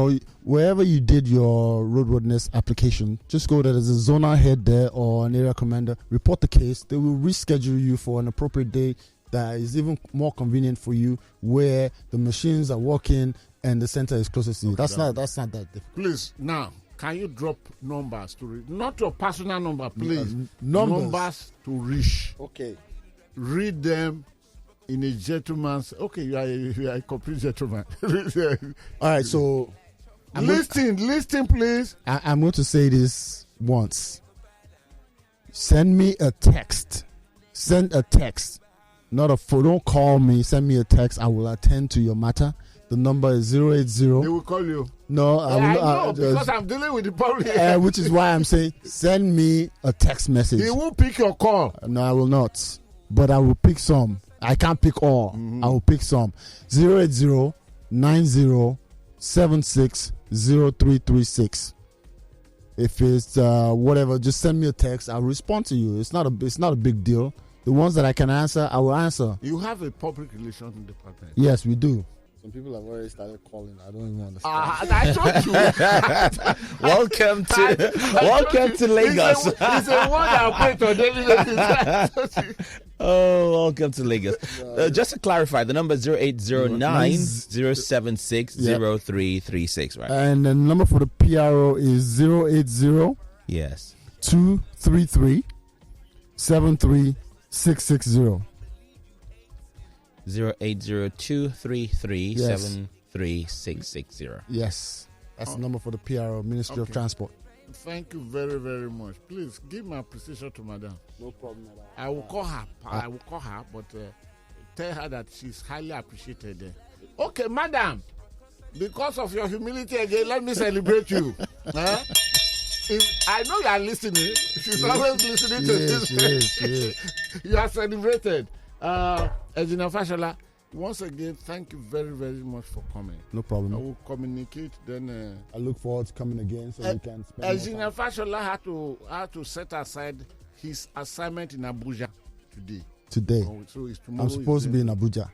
Wherever you did your roadworthiness application, just go there. There's a zonal head there or an area commander. Report the case. They will reschedule you for an appropriate day that is even more convenient for you, where the machines are working and the center is closest to you. That's not that difficult. Please, now, can you drop numbers to read? Not your personal number, please. Numbers To reach. Okay. Read them in a gentleman's. Okay, you are a complete gentleman. All right, so listen, please. I'm going to say this once. Send me a text. Send a text. Not a phone. Don't call me. Send me a text. I will attend to your matter. The number is 080. They will call you. No, I will know because I'm dealing with the public. Which is why I'm saying send me a text message. He won't pick your call. No, I will not. But I will pick some. I can't pick all. I will pick some. 080-90-76-0336. If it's whatever, just send me a text. I'll respond to you. It's not a big deal. The ones that I can answer, I will answer. You have a public relations department. Yes, we do. Some people have already started calling. I don't even understand. I told you. Welcome to Lagos. It's a one that operates on daily basis. Oh, welcome to Lagos. Just to clarify, the number is 0809-076-0336, right? And the number for the PRO is 080 Yes. 233 73660. 080-233-73660. Yes. That's the number for the PRO, Ministry of Transport. Thank you very, very much. Please give my appreciation to Madam. No problem at all. I will call her. But tell her that she's highly appreciated. Okay, Madam. Because of your humility again, let me celebrate you. I know you are listening. She's always listening to this. Yes. You are celebrated. Engineer Fashola, once again, thank you very, very much for coming. No problem. I will communicate. Then I look forward to coming again so we can spend Engineer Fashola had to set aside his assignment in Abuja today. So it's tomorrow. I'm supposed to be in Abuja.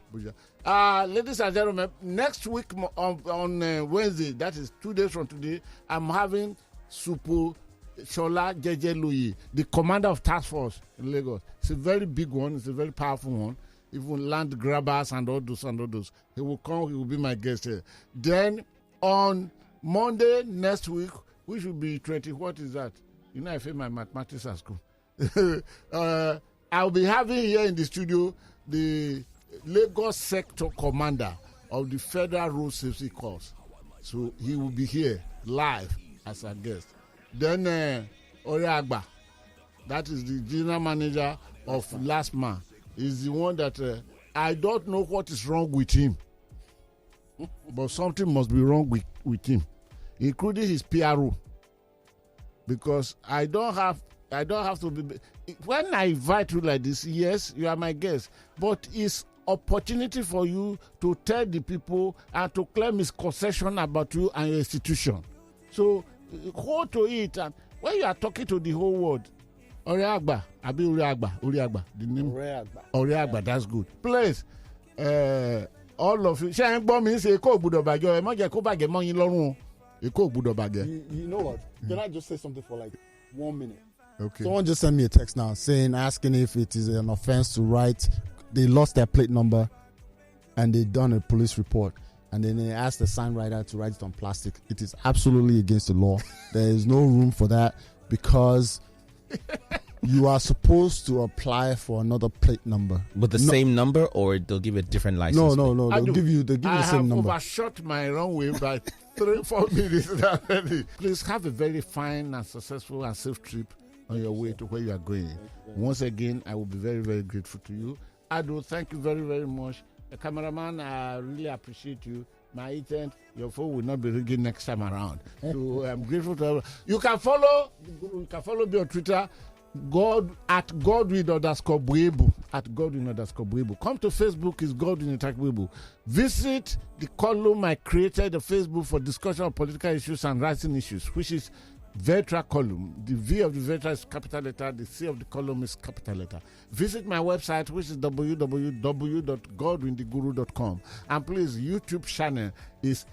Ladies and gentlemen, next week on Wednesday, that is 2 days from today, I'm having Supo Shola Jejeluyi, the commander of task force in Lagos. It's a very big one. It's a very powerful one. Even land grabbers and all those. He will come. He will be my guest here. Then on Monday next week, which will be 20. What is that? You know, I failed my mathematics at school. I'll be having here in the studio the Lagos sector commander of the Federal Road Safety Corps. So he will be here live as a guest. Then Oriagba, that is the general manager of LASTMA, is the one that I don't know what is wrong with him, but something must be wrong with him, including his PRO, because I don't have to be. When I invite you like this, yes, you are my guest, but it's opportunity for you to tell the people and to claim misconception about you and your institution. So hold to it, and when you are talking to the whole world, Oriagba, the name Oriagba, that's good. Please, all of you, ṣé ń gbọ́ mi ṣe kó gbọ́dọ̀ bàjẹ́ ẹ má jẹ́ kó bàjẹ́ mọ́ yín lọ́rùn o, kó gbọ́dọ̀ bàjẹ́. You know what? Can I just say something for like 1 minute? Okay. Someone just sent me a text now asking if it is an offense to write. They lost their plate number and they done a police report. And then they asked the sign writer to write it on plastic. It is absolutely against the law. There is no room for that because you are supposed to apply for another plate number. With the same number, or they'll give you a different license? No. They'll give you the same number. I have overshot my runway by 3-4 minutes already. Please have a very fine and successful and safe trip on your way to where you are going. Once again, I will be very, very grateful to you. Ado, thank you very, very much. The cameraman, I really appreciate you. My agent, your phone will not be ringing next time around. So I'm grateful to everyone. You can follow me on Twitter, @Godwin_Buebu. @Godwin_Buebu. Come to Facebook, is Godwin_Buebu. Visit the column I created on Facebook for discussion of political issues and rising issues, which is Vetra column. The V of the Vetra is capital letter, the C of the column is capital letter. Visit my website, which is www.godwintheguru.com. And please, YouTube channel is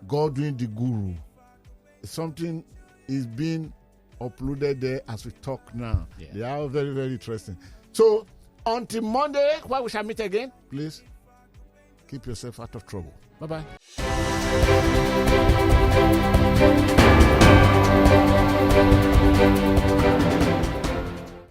Godwin the Guru. Something is being uploaded there as we talk now. Yeah. They are very, very interesting. So, until Monday, where we shall meet again, please keep yourself out of trouble. Bye-bye.